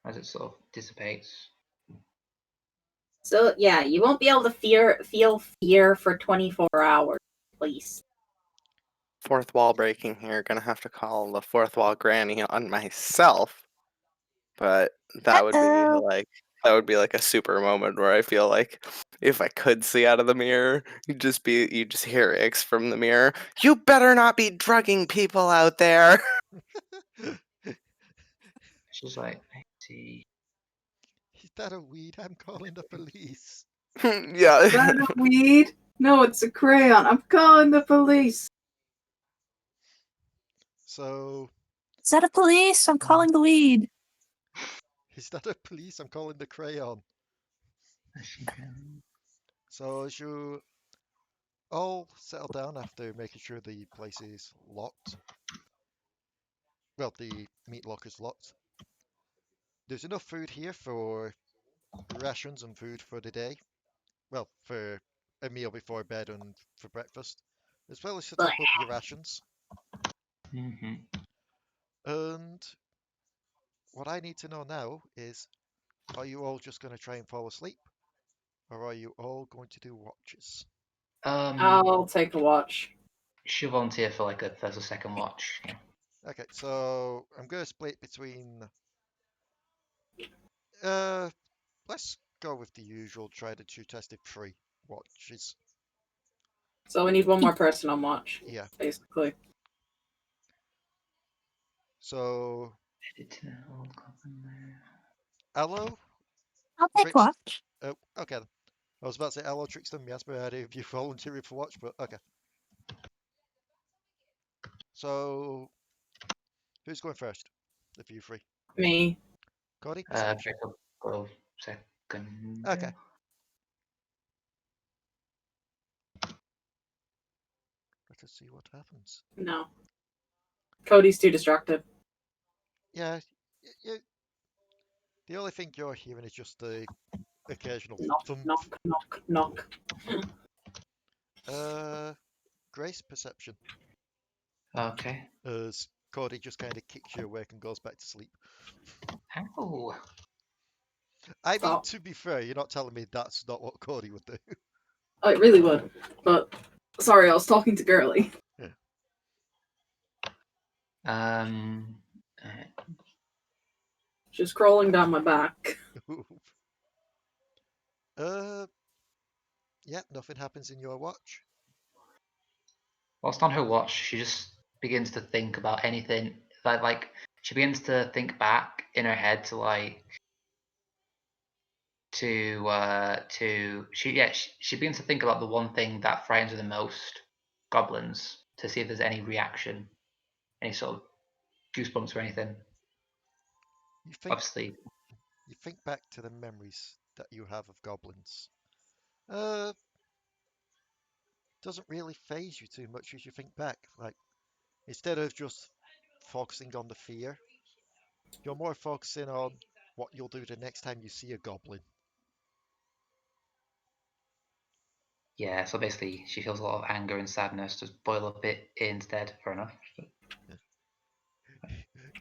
as it sort of dissipates. So yeah, you won't be able to feel fear for 24 hours, please. Fourth wall breaking here. Gonna have to call the fourth wall granny on myself. But that would be like a super moment where I feel like if I could see out of the mirror, you just hear Ix from the mirror. You better not be drugging people out there. She's like, I see. Is that a weed? I'm calling the police. Yeah. Is that a weed? No, it's a crayon. I'm calling the police. So, Is that a police? I'm calling the weed. is that a police? I'm calling the crayon. So as you all settle down after making sure the place is locked, well, the meat locker's locked, there's enough food here for rations and food for the day. Well, for a meal before bed and for breakfast, as well as to top up your rations. And what I need to know now is, are you all just going to try and fall asleep? Or are you all going to do watches? I'll take a watch. She'll volunteer for like a first or second watch. Yeah. Okay, so I'm going to split between... let's go with the usual, try the two tested 3 watches. So we need one more person on watch. Yeah. Basically. So... Allo? I'll take watch. Oh, okay. I was about to say Allo, Trickstem, yes, but I had you volunteering for watch, but okay. So... who's going first? Of you 3? Me. Codi, perception. Go second. Okay. Let us see what happens. No. Cody's too distracted. Yeah, the only thing you're hearing is just the occasional Knock, thump. knock, knock, knock. Grace, perception. Okay. As Cody just kind of kicks you awake and goes back to sleep. Ow. I mean, to be fair, you're not telling me that's not what Cody would do. Oh, it really would. But, sorry, I was talking to Girly. Yeah. She's crawling down my back. Yeah, nothing happens in your watch. Whilst on her watch, she just begins to think about anything. Like she begins to think back in her head to she begins to think about the one thing that frightens her the most, goblins, to see if there's any reaction, any sort of goosebumps or anything. Obviously, you think back to the memories that you have of goblins. Doesn't really phase you too much as you think back. Like, instead of just focusing on the fear, you're more focusing on what you'll do the next time you see a goblin. yeah, so basically she feels a lot of anger and sadness, just boil up it instead. Fair enough. Yeah.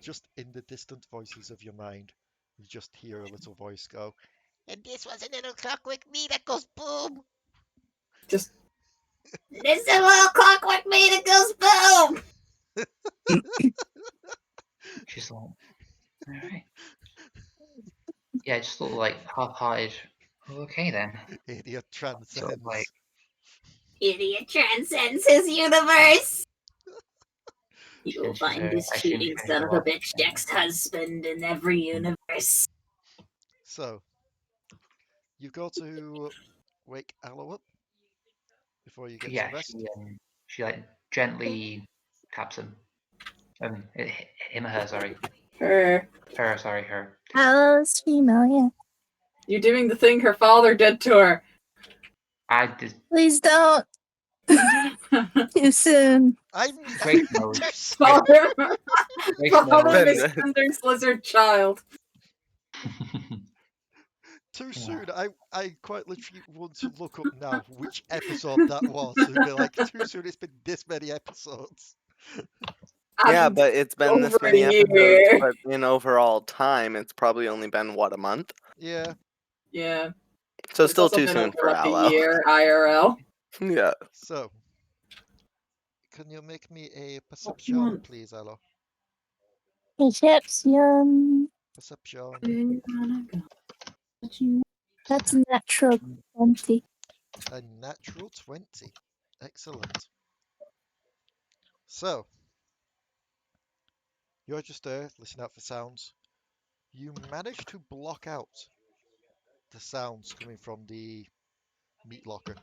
Just in the distant voices of your mind, you just hear a little voice go, "And this was a little clockwork me that goes boom." Just this is a little clockwork me that goes boom. She's like, alright. Yeah, just sort of like half-hearted. Okay then. Idiot transcends. Sort of like, Idiot transcends his universe. You will find this cheating son of a bitch Jack's husband in every universe. So, you go to wake Allo up before you get some rest? She like gently taps him. Him or her, sorry. Her. Her, sorry, her. Allo's female, yeah. You're doing the thing her father did to her. I did. Please don't. Too soon. Great mode. Father Great Miskender's lizard child. Too soon. I quite literally want to look up now which episode that was. And be like, too soon. It's been this many episodes. Yeah, but it's been this over many a episodes. year. But in overall time, it's probably only been what, a month? Yeah. Yeah. So It's still also too been soon over for like Allo. a year IRL. Yeah. So, can you make me a perception, please, Allo? Perception. Perception. That's a natural 20. A natural 20. Excellent. So, you're just there, listening out for sounds. You manage to block out the sounds coming from the meat locker.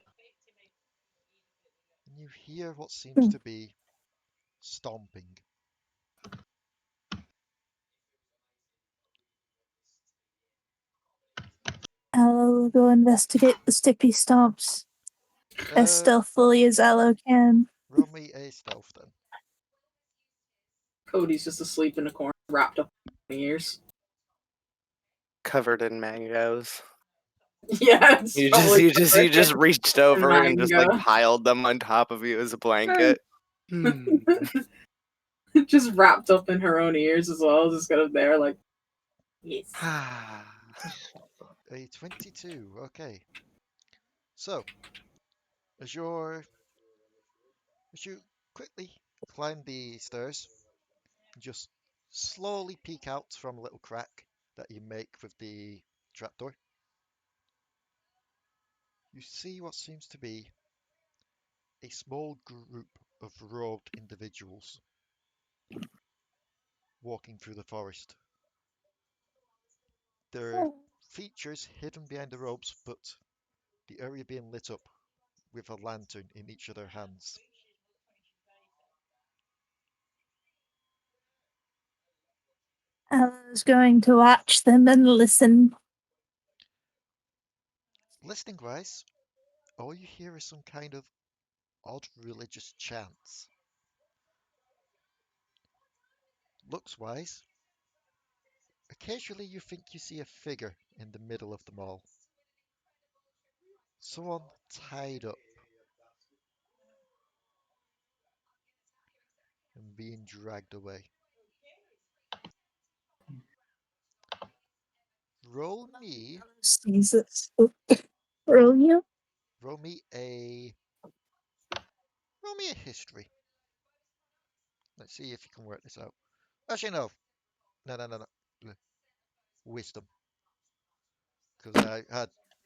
And you hear what seems to be stomping. Allo will go investigate the stippy stomps as stealthily as Allo can. Roll me a stealth then. Cody's just asleep in a corner, wrapped up in ears. Covered in mangoes. Yeah, You just reached over and just like piled them on top of you as a blanket. Just wrapped up in her own ears as well, just kind of there like, yes. A 22, okay. So, as you quickly climb the stairs, just slowly peek out from a little crack that you make with the trapdoor, you see what seems to be a small group of robed individuals walking through the forest. Their features hidden behind the robes, but the area being lit up with a lantern in each of their hands. Allo's going to watch them and listen. Listening wise, all you hear is some kind of odd religious chants. Looks wise, occasionally you think you see a figure in the middle of them all. Someone tied up and being dragged away. Roll me. Jesus. Roll you? Roll me a history. Let's see if you can work this out. Actually, no. No. Wisdom. Because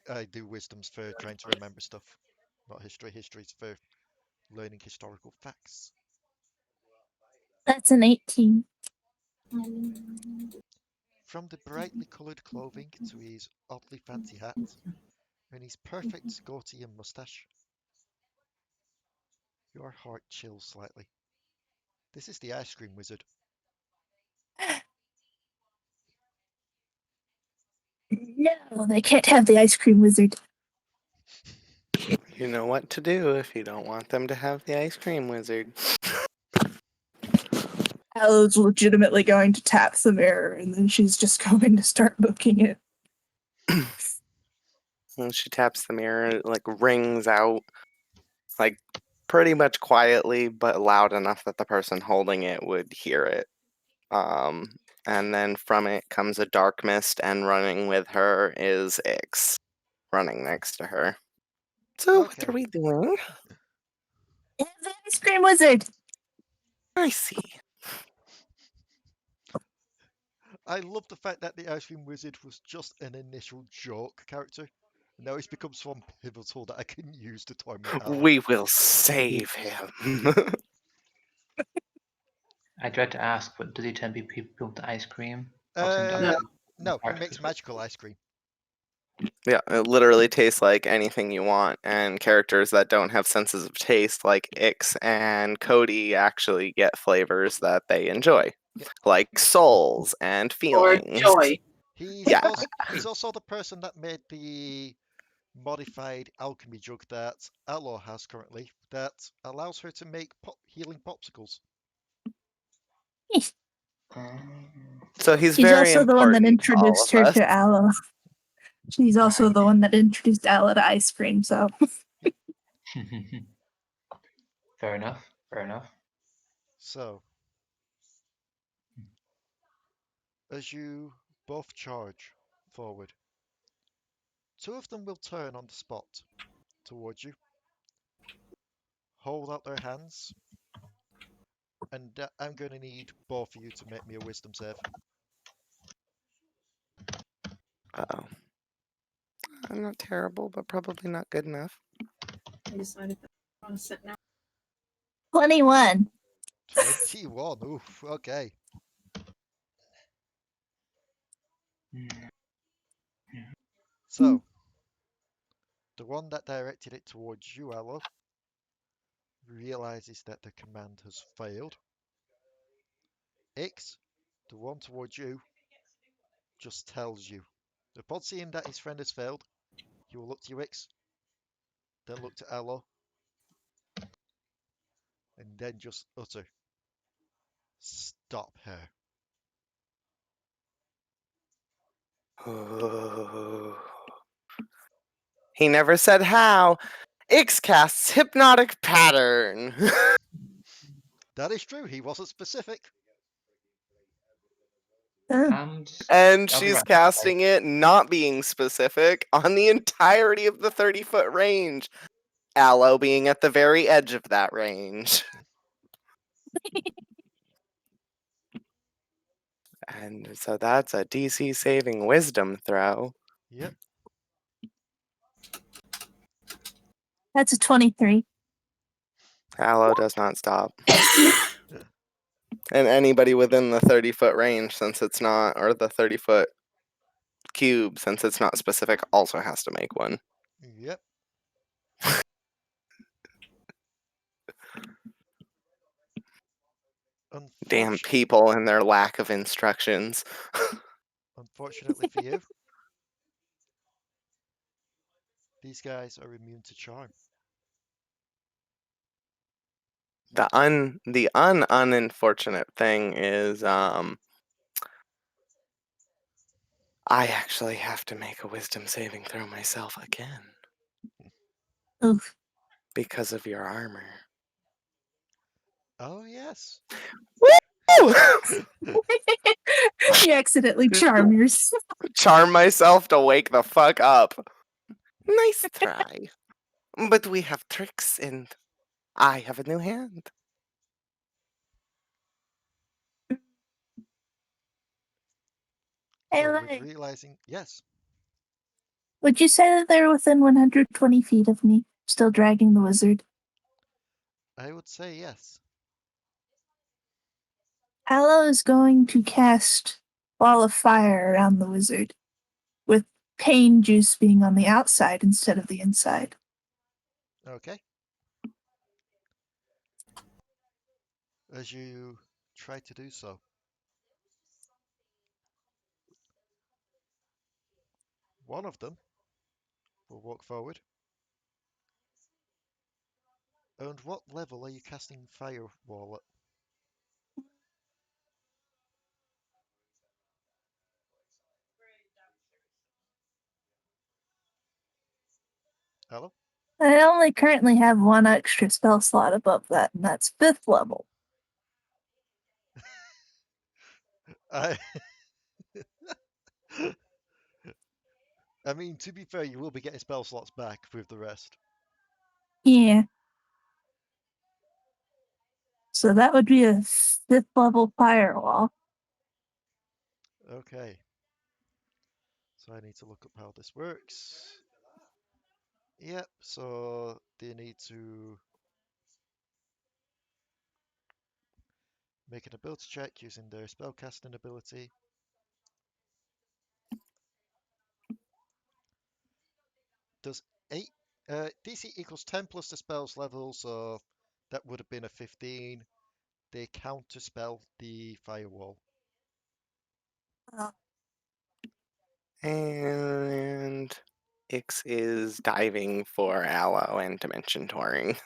I do wisdoms for trying to remember stuff, not history. History's for learning historical facts. That's an 18. From the brightly coloured clothing to his oddly fancy hat and his perfect goatee and moustache, your heart chills slightly. This is the Ice Cream Wizard. No, they can't have the ice cream wizard. You know what to do if you don't want them to have the ice cream wizard. Allo's legitimately going to tap the mirror, and then she's just going to start booking it. When she taps the mirror, it like rings out, like pretty much quietly, but loud enough that the person holding it would hear it. And then from it comes a dark mist, and running with her is Ix, running next to her. So Okay. what are we doing? The ice cream wizard! I see. I love the fact that the Ice Cream Wizard was just an initial joke character. Now he's become so pivotal that I can use to torment Allo. We will save him. I dread to ask, but does he turn people to ice cream? No, he makes magical ice cream. Yeah, it literally tastes like anything you want, and characters that don't have senses of taste, like Ix and Codi, actually get flavors that they enjoy, like souls and Or feelings. joy. He's also the person that made the modified alchemy drug that Allo has currently that allows her to make healing popsicles. So he's He's very also the one that important to all introduced of her us. to Allo. She's also the one that introduced Allo to ice cream, so. Fair enough. Fair enough. So, as you both charge forward, two of them will turn on the spot towards you, hold out their hands, and I'm going to need both of you to make me a wisdom save. Uh-oh. I'm not terrible, but probably not good enough. I decided that I want to sit now. 21. 21, oof, okay. So, the one that directed it towards you, Allo, realizes that the command has failed. Ix, the one towards you, just tells you. Upon seeing that his friend has failed, he will look to you, Ix, then look to Allo, and then just utter, "Stop her." He never said how. Ix casts hypnotic pattern. That is true, he wasn't specific. And she's casting it, not being specific, on the entirety of the 30-foot range. Allo being at the very edge of that range. And so that's a DC saving wisdom throw. Yep. That's a 23. Allo does not stop. And anybody within the 30-foot range, since it's not, or the 30-foot cube, since it's not specific, also has to make one. Yep. Damn people and their lack of instructions. Unfortunately for you, these guys are immune to charm. The unfortunate thing is, I actually have to make a wisdom saving throw myself again. Oof. Because of your armor. Oh, yes. Woo! You accidentally charm yourself. Charm myself to wake the fuck up. Nice try. But we have tricks and I have a new hand. Hey, So Leigh. with realizing, yes. Would you say that they're within 120 feet of me, still dragging the wizard? I would say yes. Allo is going to cast Ball of Fire around the wizard, with pain juice being on the outside instead of the inside. Okay. As you try to do so, one of them will walk forward. And what level are you casting Firewall at? Hello? I only currently have one extra spell slot above that, and that's 5th level. I mean, to be fair, you will be getting spell slots back with the rest. Yeah. So that would be a 5th level firewall. Okay. So I need to look up how this works. Yep, so they need to make an ability check using their spellcasting ability. does 8 DC equals 10 plus the spell's level, so that would have been a 15. They counter spell the firewall. And Ix is diving for Allo and dimension touring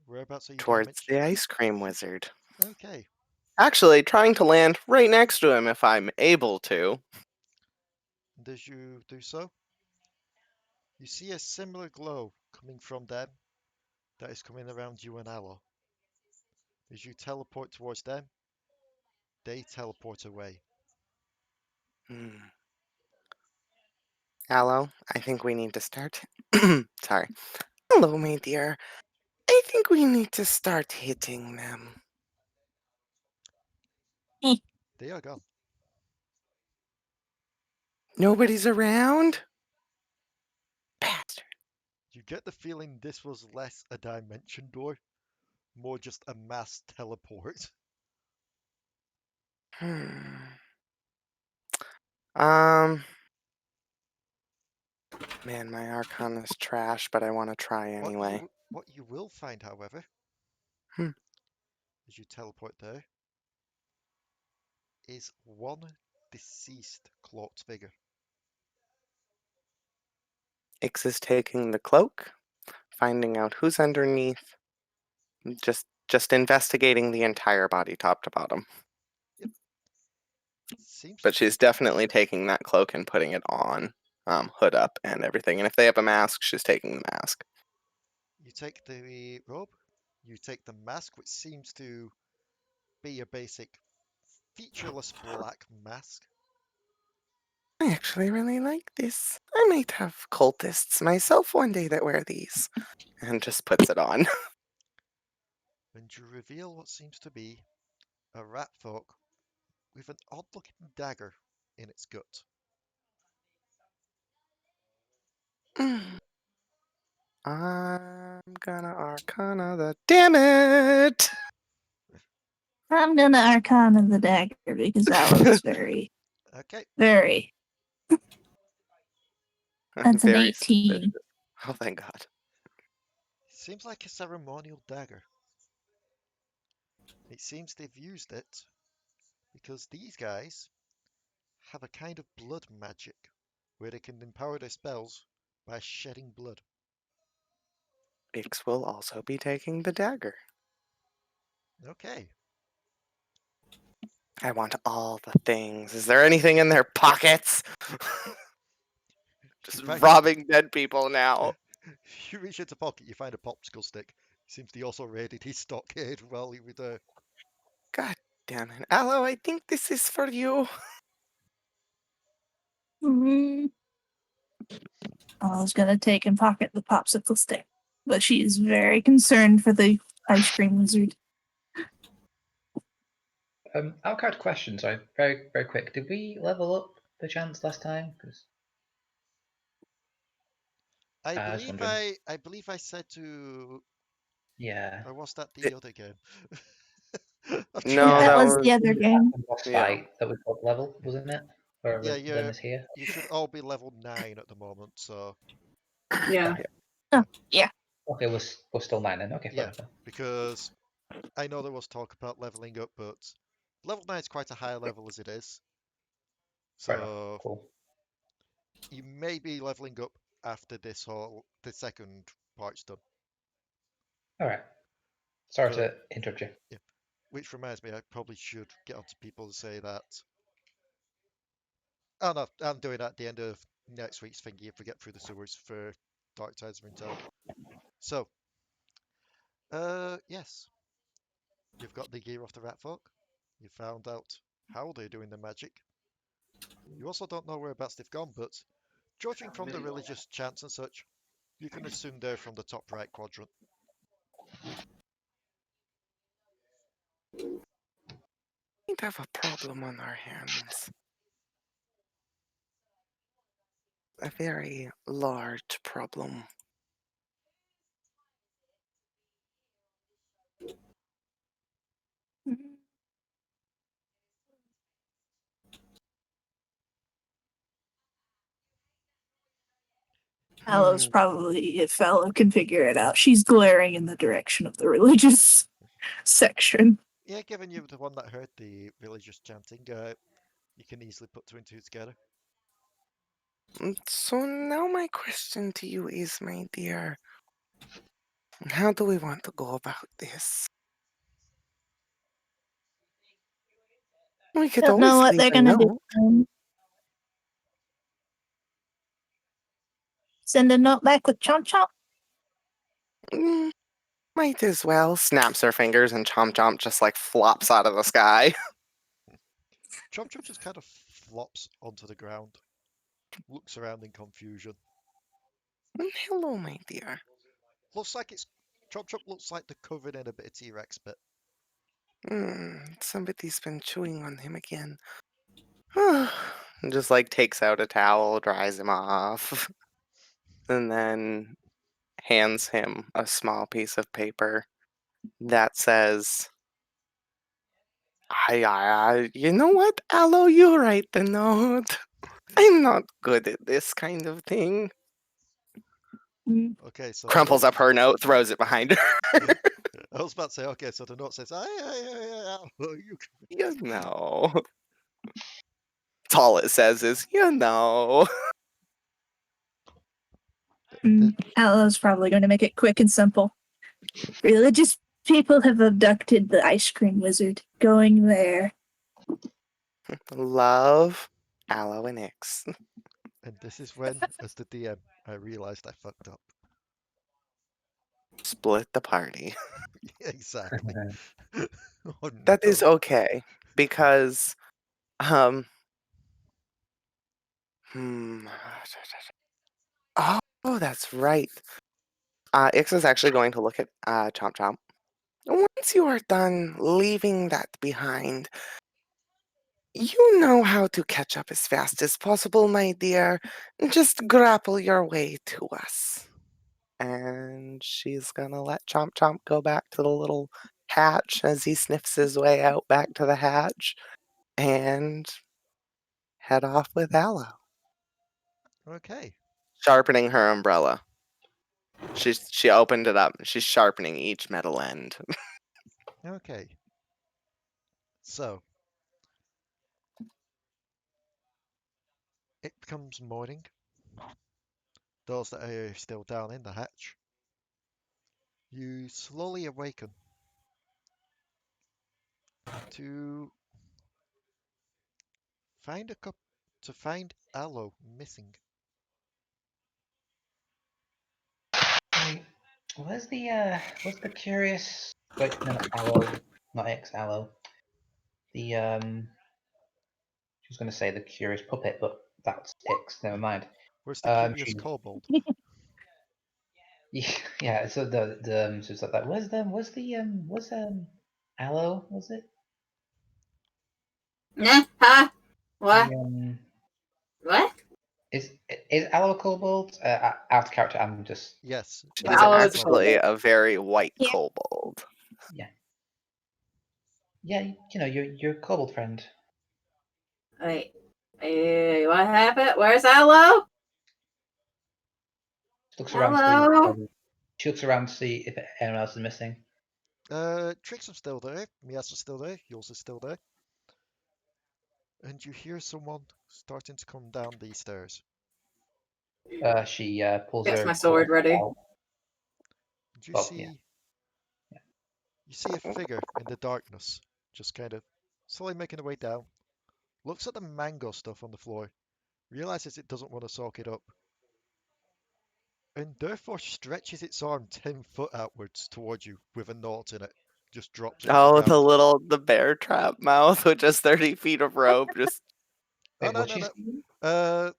Whereabouts are you towards damaged? the ice cream wizard. Okay. Actually, trying to land right next to him if I'm able to. And as you do so, you see a similar glow coming from them that is coming around you and Allo. As you teleport towards them, they teleport away. Allo, I think we need to start. Sorry. Hello, my dear. I think we need to start hitting them. They are gone. Nobody's around? Bastard. You get the feeling this was less a dimension door, more just a mass teleport. Man, my Arcana's trash, but I want to try anyway. What you will find, however, as you teleport there, is one deceased cloaked figure. Ix is taking the cloak, finding out who's underneath, just investigating the entire body top to bottom. Yep. Seems But she's definitely taking that cloak and putting it on, hood up and everything. And if they have a mask, she's taking the mask. You take the robe, you take the mask, which seems to be a basic featureless black mask. I actually really like this. I might have cultists myself one day that wear these. And just puts it on. And you reveal what seems to be a rat folk with an odd-looking dagger in its gut. I'm gonna Arcana the... Damn it! I'm gonna Arcana the dagger because Allo's very, very. That's an 18. Suspicious. Oh, thank God. Seems like a ceremonial dagger. It seems they've used it because these guys have a kind of blood magic where they can empower their spells by shedding blood. Ix will also be taking the dagger. Okay. I want all the things. Is there anything in their pockets? Just robbing dead people now. You reach into pocket, you find a popsicle stick. Seems they also raided his stockade while he was there. God damn it. Allo, I think this is for you. I was gonna take and pocket the popsicle stick, but she is very concerned for the ice cream wizard. Outcard question, sorry, very very quick. Did we level up the chance last time? Because I believe I said to. Yeah. Or was that the other game? No, that was the other game. Boss fight that we got level, wasn't it? Or Yeah, here. you should all be level 9 at the moment, so. Yeah. Oh, yeah. Okay, we're still 9 then. Okay, Yeah, fine. because I know there was talk about leveling up, but level 9 is quite a high level as it is. So cool. You may be leveling up after the second part's done. All right. Sorry to interrupt you. Yeah. Which reminds me, I probably should get onto people to say that. Oh no, I'm doing that at the end of next week's thingy if we get through the sewers for Dark Tides of Intel. So, yes. You've got the gear off the rat folk. You found out how they're doing the magic. You also don't know whereabouts they've gone, but judging from the religious chants and such, you can assume they're from the top right quadrant. We'd have a problem on our hands. A very large problem. Allo's probably, if Allo can figure it out, she's glaring in the direction of the religious section. Yeah, given you were the one that heard the religious chanting, you can easily put two and two together. So now my question to you is, my dear, how do we want to go about this? We could Don't know always what leave they're a gonna note. do. Send a note back with Chomp Chomp. Might as well. Snaps her fingers and Chomp Chomp just like flops out of the sky. Chomp Chomp just kind of flops onto the ground, looks around in confusion. Hello, my dear. Looks like it's Chomp Chomp looks like they're covered in a bit of T-Rex bit. Somebody's been chewing on him again. Just like takes out a towel, dries him off, and then hands him a small piece of paper that says, you know what, Allo, you write the note. I'm not good at this kind of thing. Okay, so Crumples up her note, throws it behind her. I was about to say, okay, so the note says, You know. That's all it says is, you know. Allo's probably going to make it quick and simple. Religious people have abducted the ice cream wizard. Going there. Love, Allo, and Ix. And this is when, as the DM, I realized I fucked up. Split the party. Exactly. Oh, That no. is okay, because oh, that's right. Ix is actually going to look at Chomp Chomp. Once you are done leaving that behind, you know how to catch up as fast as possible, my dear. Just grapple your way to us. And she's gonna let Chomp Chomp go back to the little hatch as he sniffs his way out back to the hatch and head off with Allo. Okay. Sharpening her umbrella. She opened it up. She's sharpening each metal end. Okay. So it becomes morning. Those that are still down in the hatch, you slowly awaken to find Allo missing. Where's the curious? Wait, no, Allo, not X, Allo. The she was going to say the curious puppet, but that's X. Never mind. Where's the curious kobold? Yeah. So so it's like that. Where's Allo? Was it? Huh? What? What? Is Allo a kobold? Out of character. I'm just. Yes. She's actually a very white kobold. Yeah. Yeah, you know, your kobold friend. Wait. What happened? Where's Allo? She looks around. She looks around to see if anyone else is missing. Trickstem's still there. Miasa's still there. Uylz is still there. And you hear someone starting to come down these stairs. She pulls Gets her. my sword ready. And you see a figure in the darkness, just kind of slowly making her way down. Looks at the mango stuff on the floor, realizes it doesn't want to soak it up, and therefore stretches its arm 10 foot outwards towards you with a knot in it. Just drops it. Oh, the bear trap mouth with just 30 feet of rope. Just. Oh, no.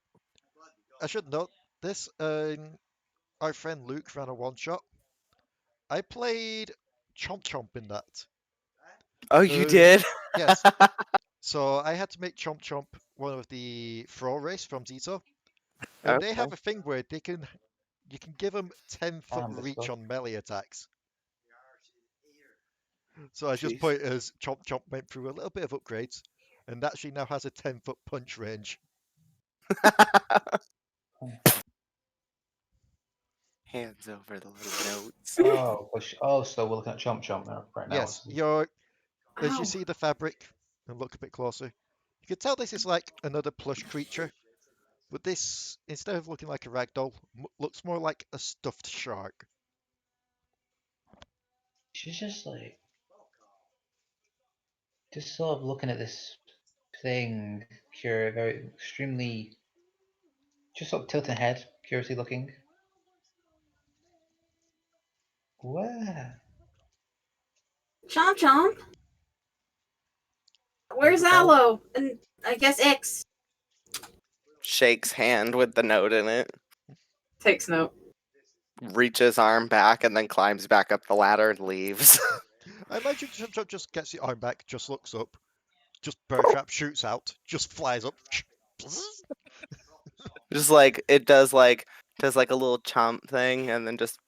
I should note this. Our friend Luke ran a one-shot. I played Chomp Chomp in that. Oh, you did? Yes. So I had to make Chomp Chomp one of the throw race from Zito. And they have a thing where you can give them 10-foot reach on melee attacks. So I just put it as Chomp Chomp went through a little bit of upgrades, and actually now has a 10-foot punch range. Hands over the little notes. So we're looking at Chomp Chomp now, right now. Yes, as you see the fabric and look a bit closer, you can tell this is like another plush creature, but this, instead of looking like a ragdoll, looks more like a stuffed shark. She's just like, just sort of looking at this thing, very extremely, just sort of tilting head, curiously looking. Where? Chomp Chomp. Where's Allo? And I guess X. Shakes hand with the note in it. Takes note. Reaches arm back and then climbs back up the ladder and leaves. I imagine Chomp Chomp just gets the arm back, just looks up, just bear trap shoots out, just flies up. Just like it does like a little chomp thing and then just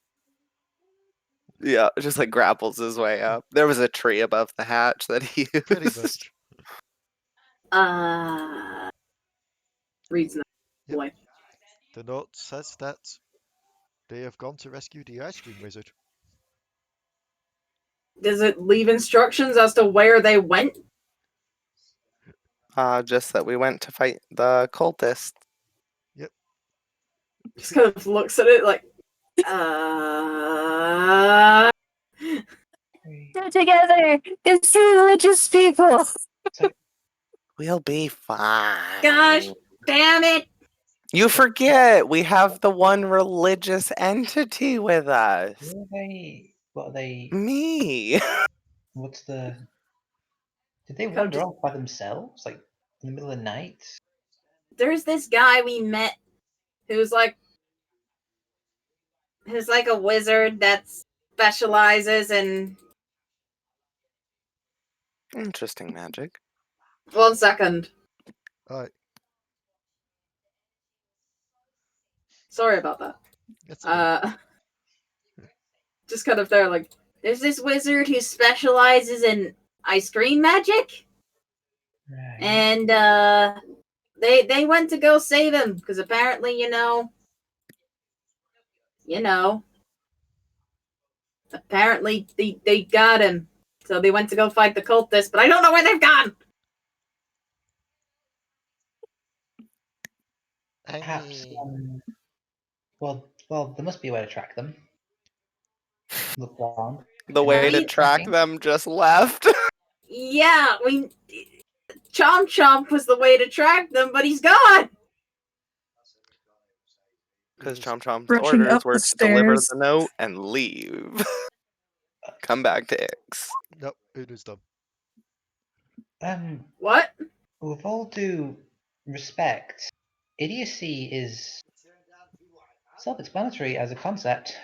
just like grapples his way up. There was a tree above the hatch that he used. Pretty much. Reads note. Yep. The note says that they have gone to rescue the ice cream wizard. Does it leave instructions as to where they went? Just that we went to fight the cultist. Yep. Just kind of looks at it like, They're together. It's religious people. We'll be fine. Gosh, damn it! You forget we have the one religious entity with us. Who are they? What are they? Me. What's the? Did they wander off by themselves, like in the middle of the night? There's this guy we met who's like a wizard that specializes in. Interesting magic. 1 second. Alright. Sorry about that. That's okay. Just kind of there, like, There's this wizard who specializes in ice cream magic, Right. and they went to go save him because apparently, apparently they got him, so they went to go fight the cultists. But I don't know where they've gone. Perhaps. Well, there must be a way to track them. Look around. The way to track them just left. Yeah, Chomp Chomp was the way to track them, but he's gone. Because Chomp Chomp's Rushing orders up were the to deliver stairs. the note and leave. Come back to X. Nope, Una's done. what? With all due respect, idiocy is self-explanatory as a concept.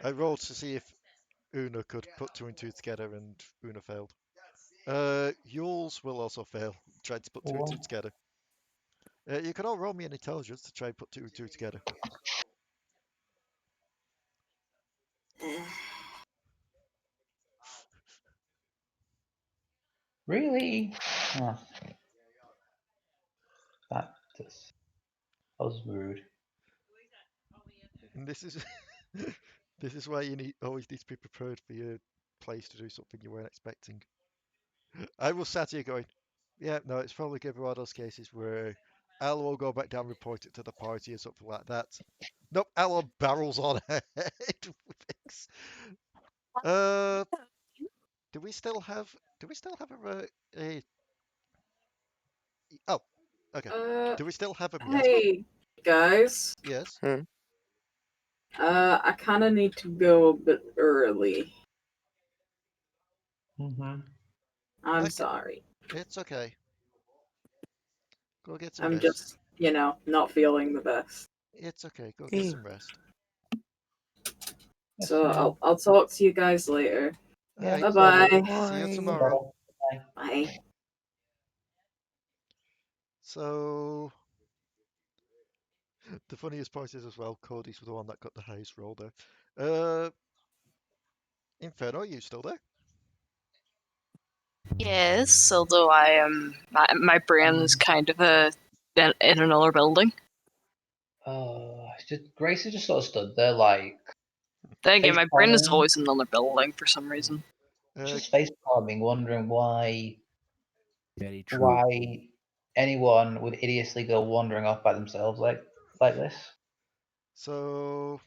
I rolled to see if Una could put 2 and 2 together, and Una failed. Uylz will also fail, trying to put 2 and 2 together. You can all roll me an intelligence to try and put 2 and 2 together. Really? Oh. That was rude. And this is this is why you always need to be prepared for your place to do something you weren't expecting. I was sat here going, yeah, no, it's probably going to be one of those cases where Allo will go back down and report it to the party or something like that. Nope, Allo barrels on ahead with X. Do we still have a oh, okay. Do we still have a miasma? Hey, guys. Yes. I kind of need to go a bit early. Mm-hmm. I'm Okay. sorry. It's okay. Go get some I'm rest. just, not feeling the best. It's okay. Go get some rest. So I'll talk to you guys later. Yeah, Bye-bye. See you tomorrow. Bye. So the funniest part is as well, Codi's the one that got the highest roll there. Inferno, are you still there? Yes, although I am. My brain is kind of in another building. Oh, Grace has just sort of stood there, like. Then again, my brain is Face-palming. always in another building for some reason. Just face palming, wondering why Very true. why anyone would idiocy go wandering off by themselves like this. So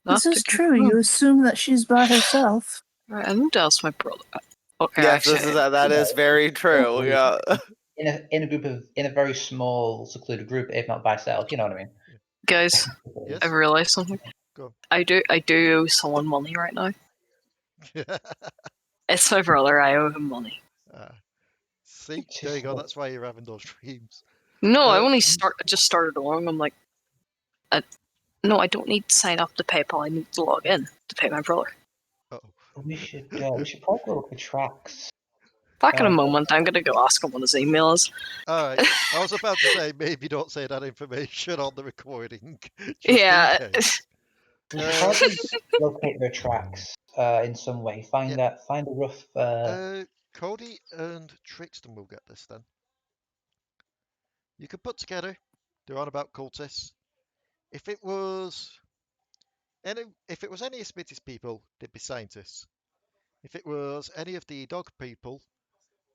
This is true. You assume that she's by herself. Right, I need to ask my brother. Okay, Yes, actually, this is that is very true. Yeah. In a very small, secluded group, if not by self, you know what I mean. guys, Yes? I realized something. Go. I do owe someone money right now. It's my brother. I owe him money. See, there you go. That's why you're having those dreams. No, I only just started along. I'm like, no, I don't need to sign up to PayPal. I need to log in to pay my brother. We should probably go look at tracks. Back in a moment, I'm gonna go ask him what his email is. Alright, I was about to say, maybe don't say that information on the recording. Yeah. We should probably locate their tracks in some way. Find a rough. Codi and Trickstem will get this then. You could put together. They're on about cultists. If it was any of Smitty's people, they'd be scientists. If it was any of the dog people,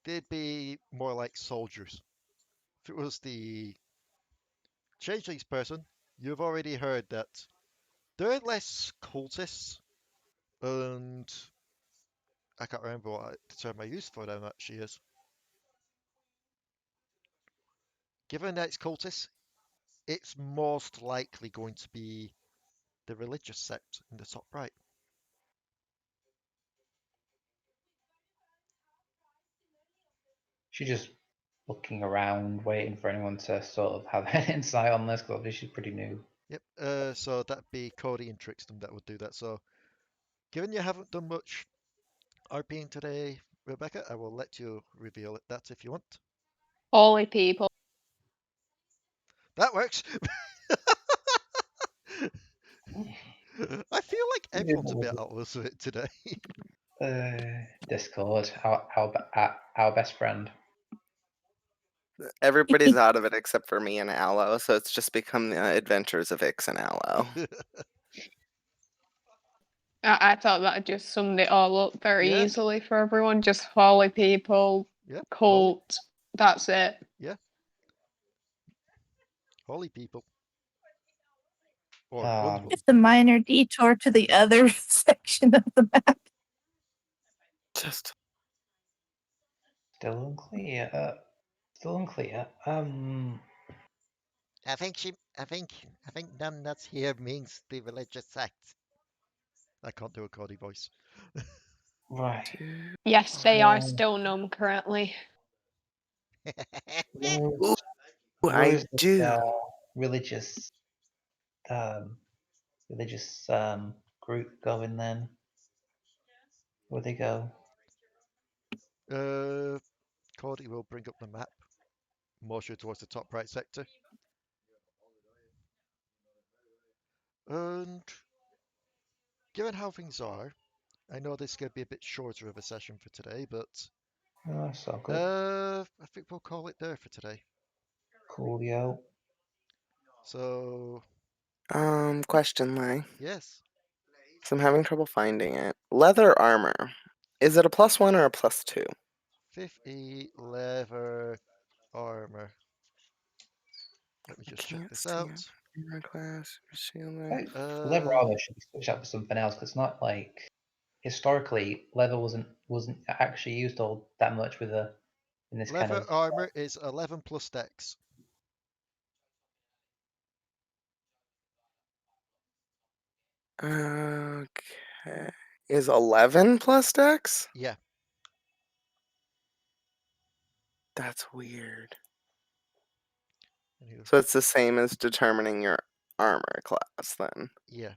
they'd be more like soldiers. If it was the changelings person, you've already heard that they're less cultists, and I can't remember what the term I used for them actually is. Given that it's cultists, it's most likely going to be the religious sect in the top right. She's just looking around, waiting for anyone to sort of have an insight on this, because obviously she's pretty new. Yep, so that'd be Codi and Trickstem that would do that. So, given you haven't done much RPing today, Rebecca, I will let you reveal that if you want. Holy people. That works! I feel like everyone's a bit out of it today. Discord, our best friend. Everybody's out of it except for me and Allo, so it's just become the adventures of Ix and Allo. I thought that just summed it all up very easily for everyone. Just holy people, cult, that's it. Yeah. Holy people. Or Just a minor detour to the other section of the map. Just still unclear. I think none that's here means the religious sect. I can't do a Codi voice. Right. Yes, they are still numb currently. I do. Religious group going then? Where they go? Codi will bring up the map. Motion towards the top right sector. And given how things are, I know this is going to be a bit shorter of a session for today, but that's all good. I think we'll call it there for today. Coolio. So question, Leigh. Yes. So I'm having trouble finding it. Leather armor. Is it a +1 or a +2? 50 leather armor. Let me just check this out. Class, Leather armor should be switched out for something else, because it's not like historically leather wasn't actually used all that much with in this leather kind of armor is 11 plus dex. Okay. Is 11 plus dex? Yeah. That's weird. Anyway. So it's the same as determining your armor class then. Yeah.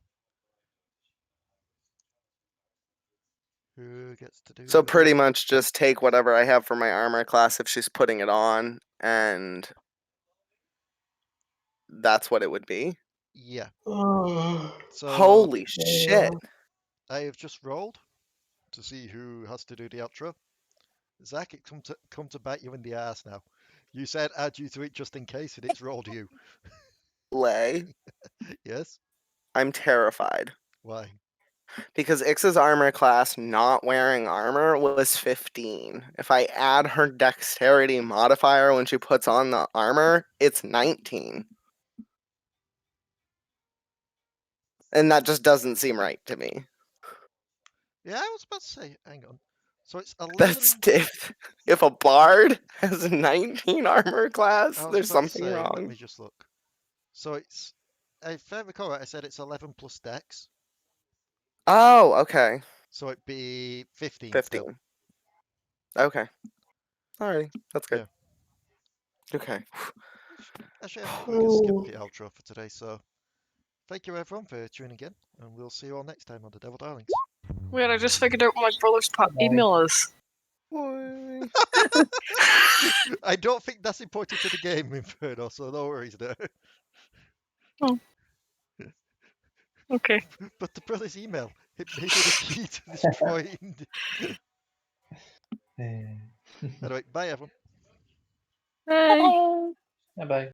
Who gets to do So that? pretty much just take whatever I have for my armor class if she's putting it on, and that's what it would be? Yeah. So holy shit. I have just rolled to see who has to do the outro. Zach, it come to bite you in the ass now. You said add you to it just in case, and it's rolled you. Leigh. Yes? I'm terrified. Why? Because Ix's armor class not wearing armor was 15. If I add her dexterity modifier when she puts on the armor, it's 19. And that just doesn't seem right to me. Yeah, I was about to say, hang on. So it's 11. That's if a bard has a 19 armor class, there's something wrong. Let me just look. So it's, if I recall right, I said it's 11 plus dex. Oh, okay. So it'd be 15. 15. Still. Okay. Alright, that's good. Yeah. Okay. Actually, I think we can skip the outro for today. So thank you everyone for tuning in, and we'll see you all next time on the Devil Darlings. Weird, I just figured out what my brother's email is. I don't think that's important to the game, Inferno, so no worries there. Oh. Okay. But the brother's email, it may be the key to destroying. Anyway, bye everyone. Bye. Bye bye.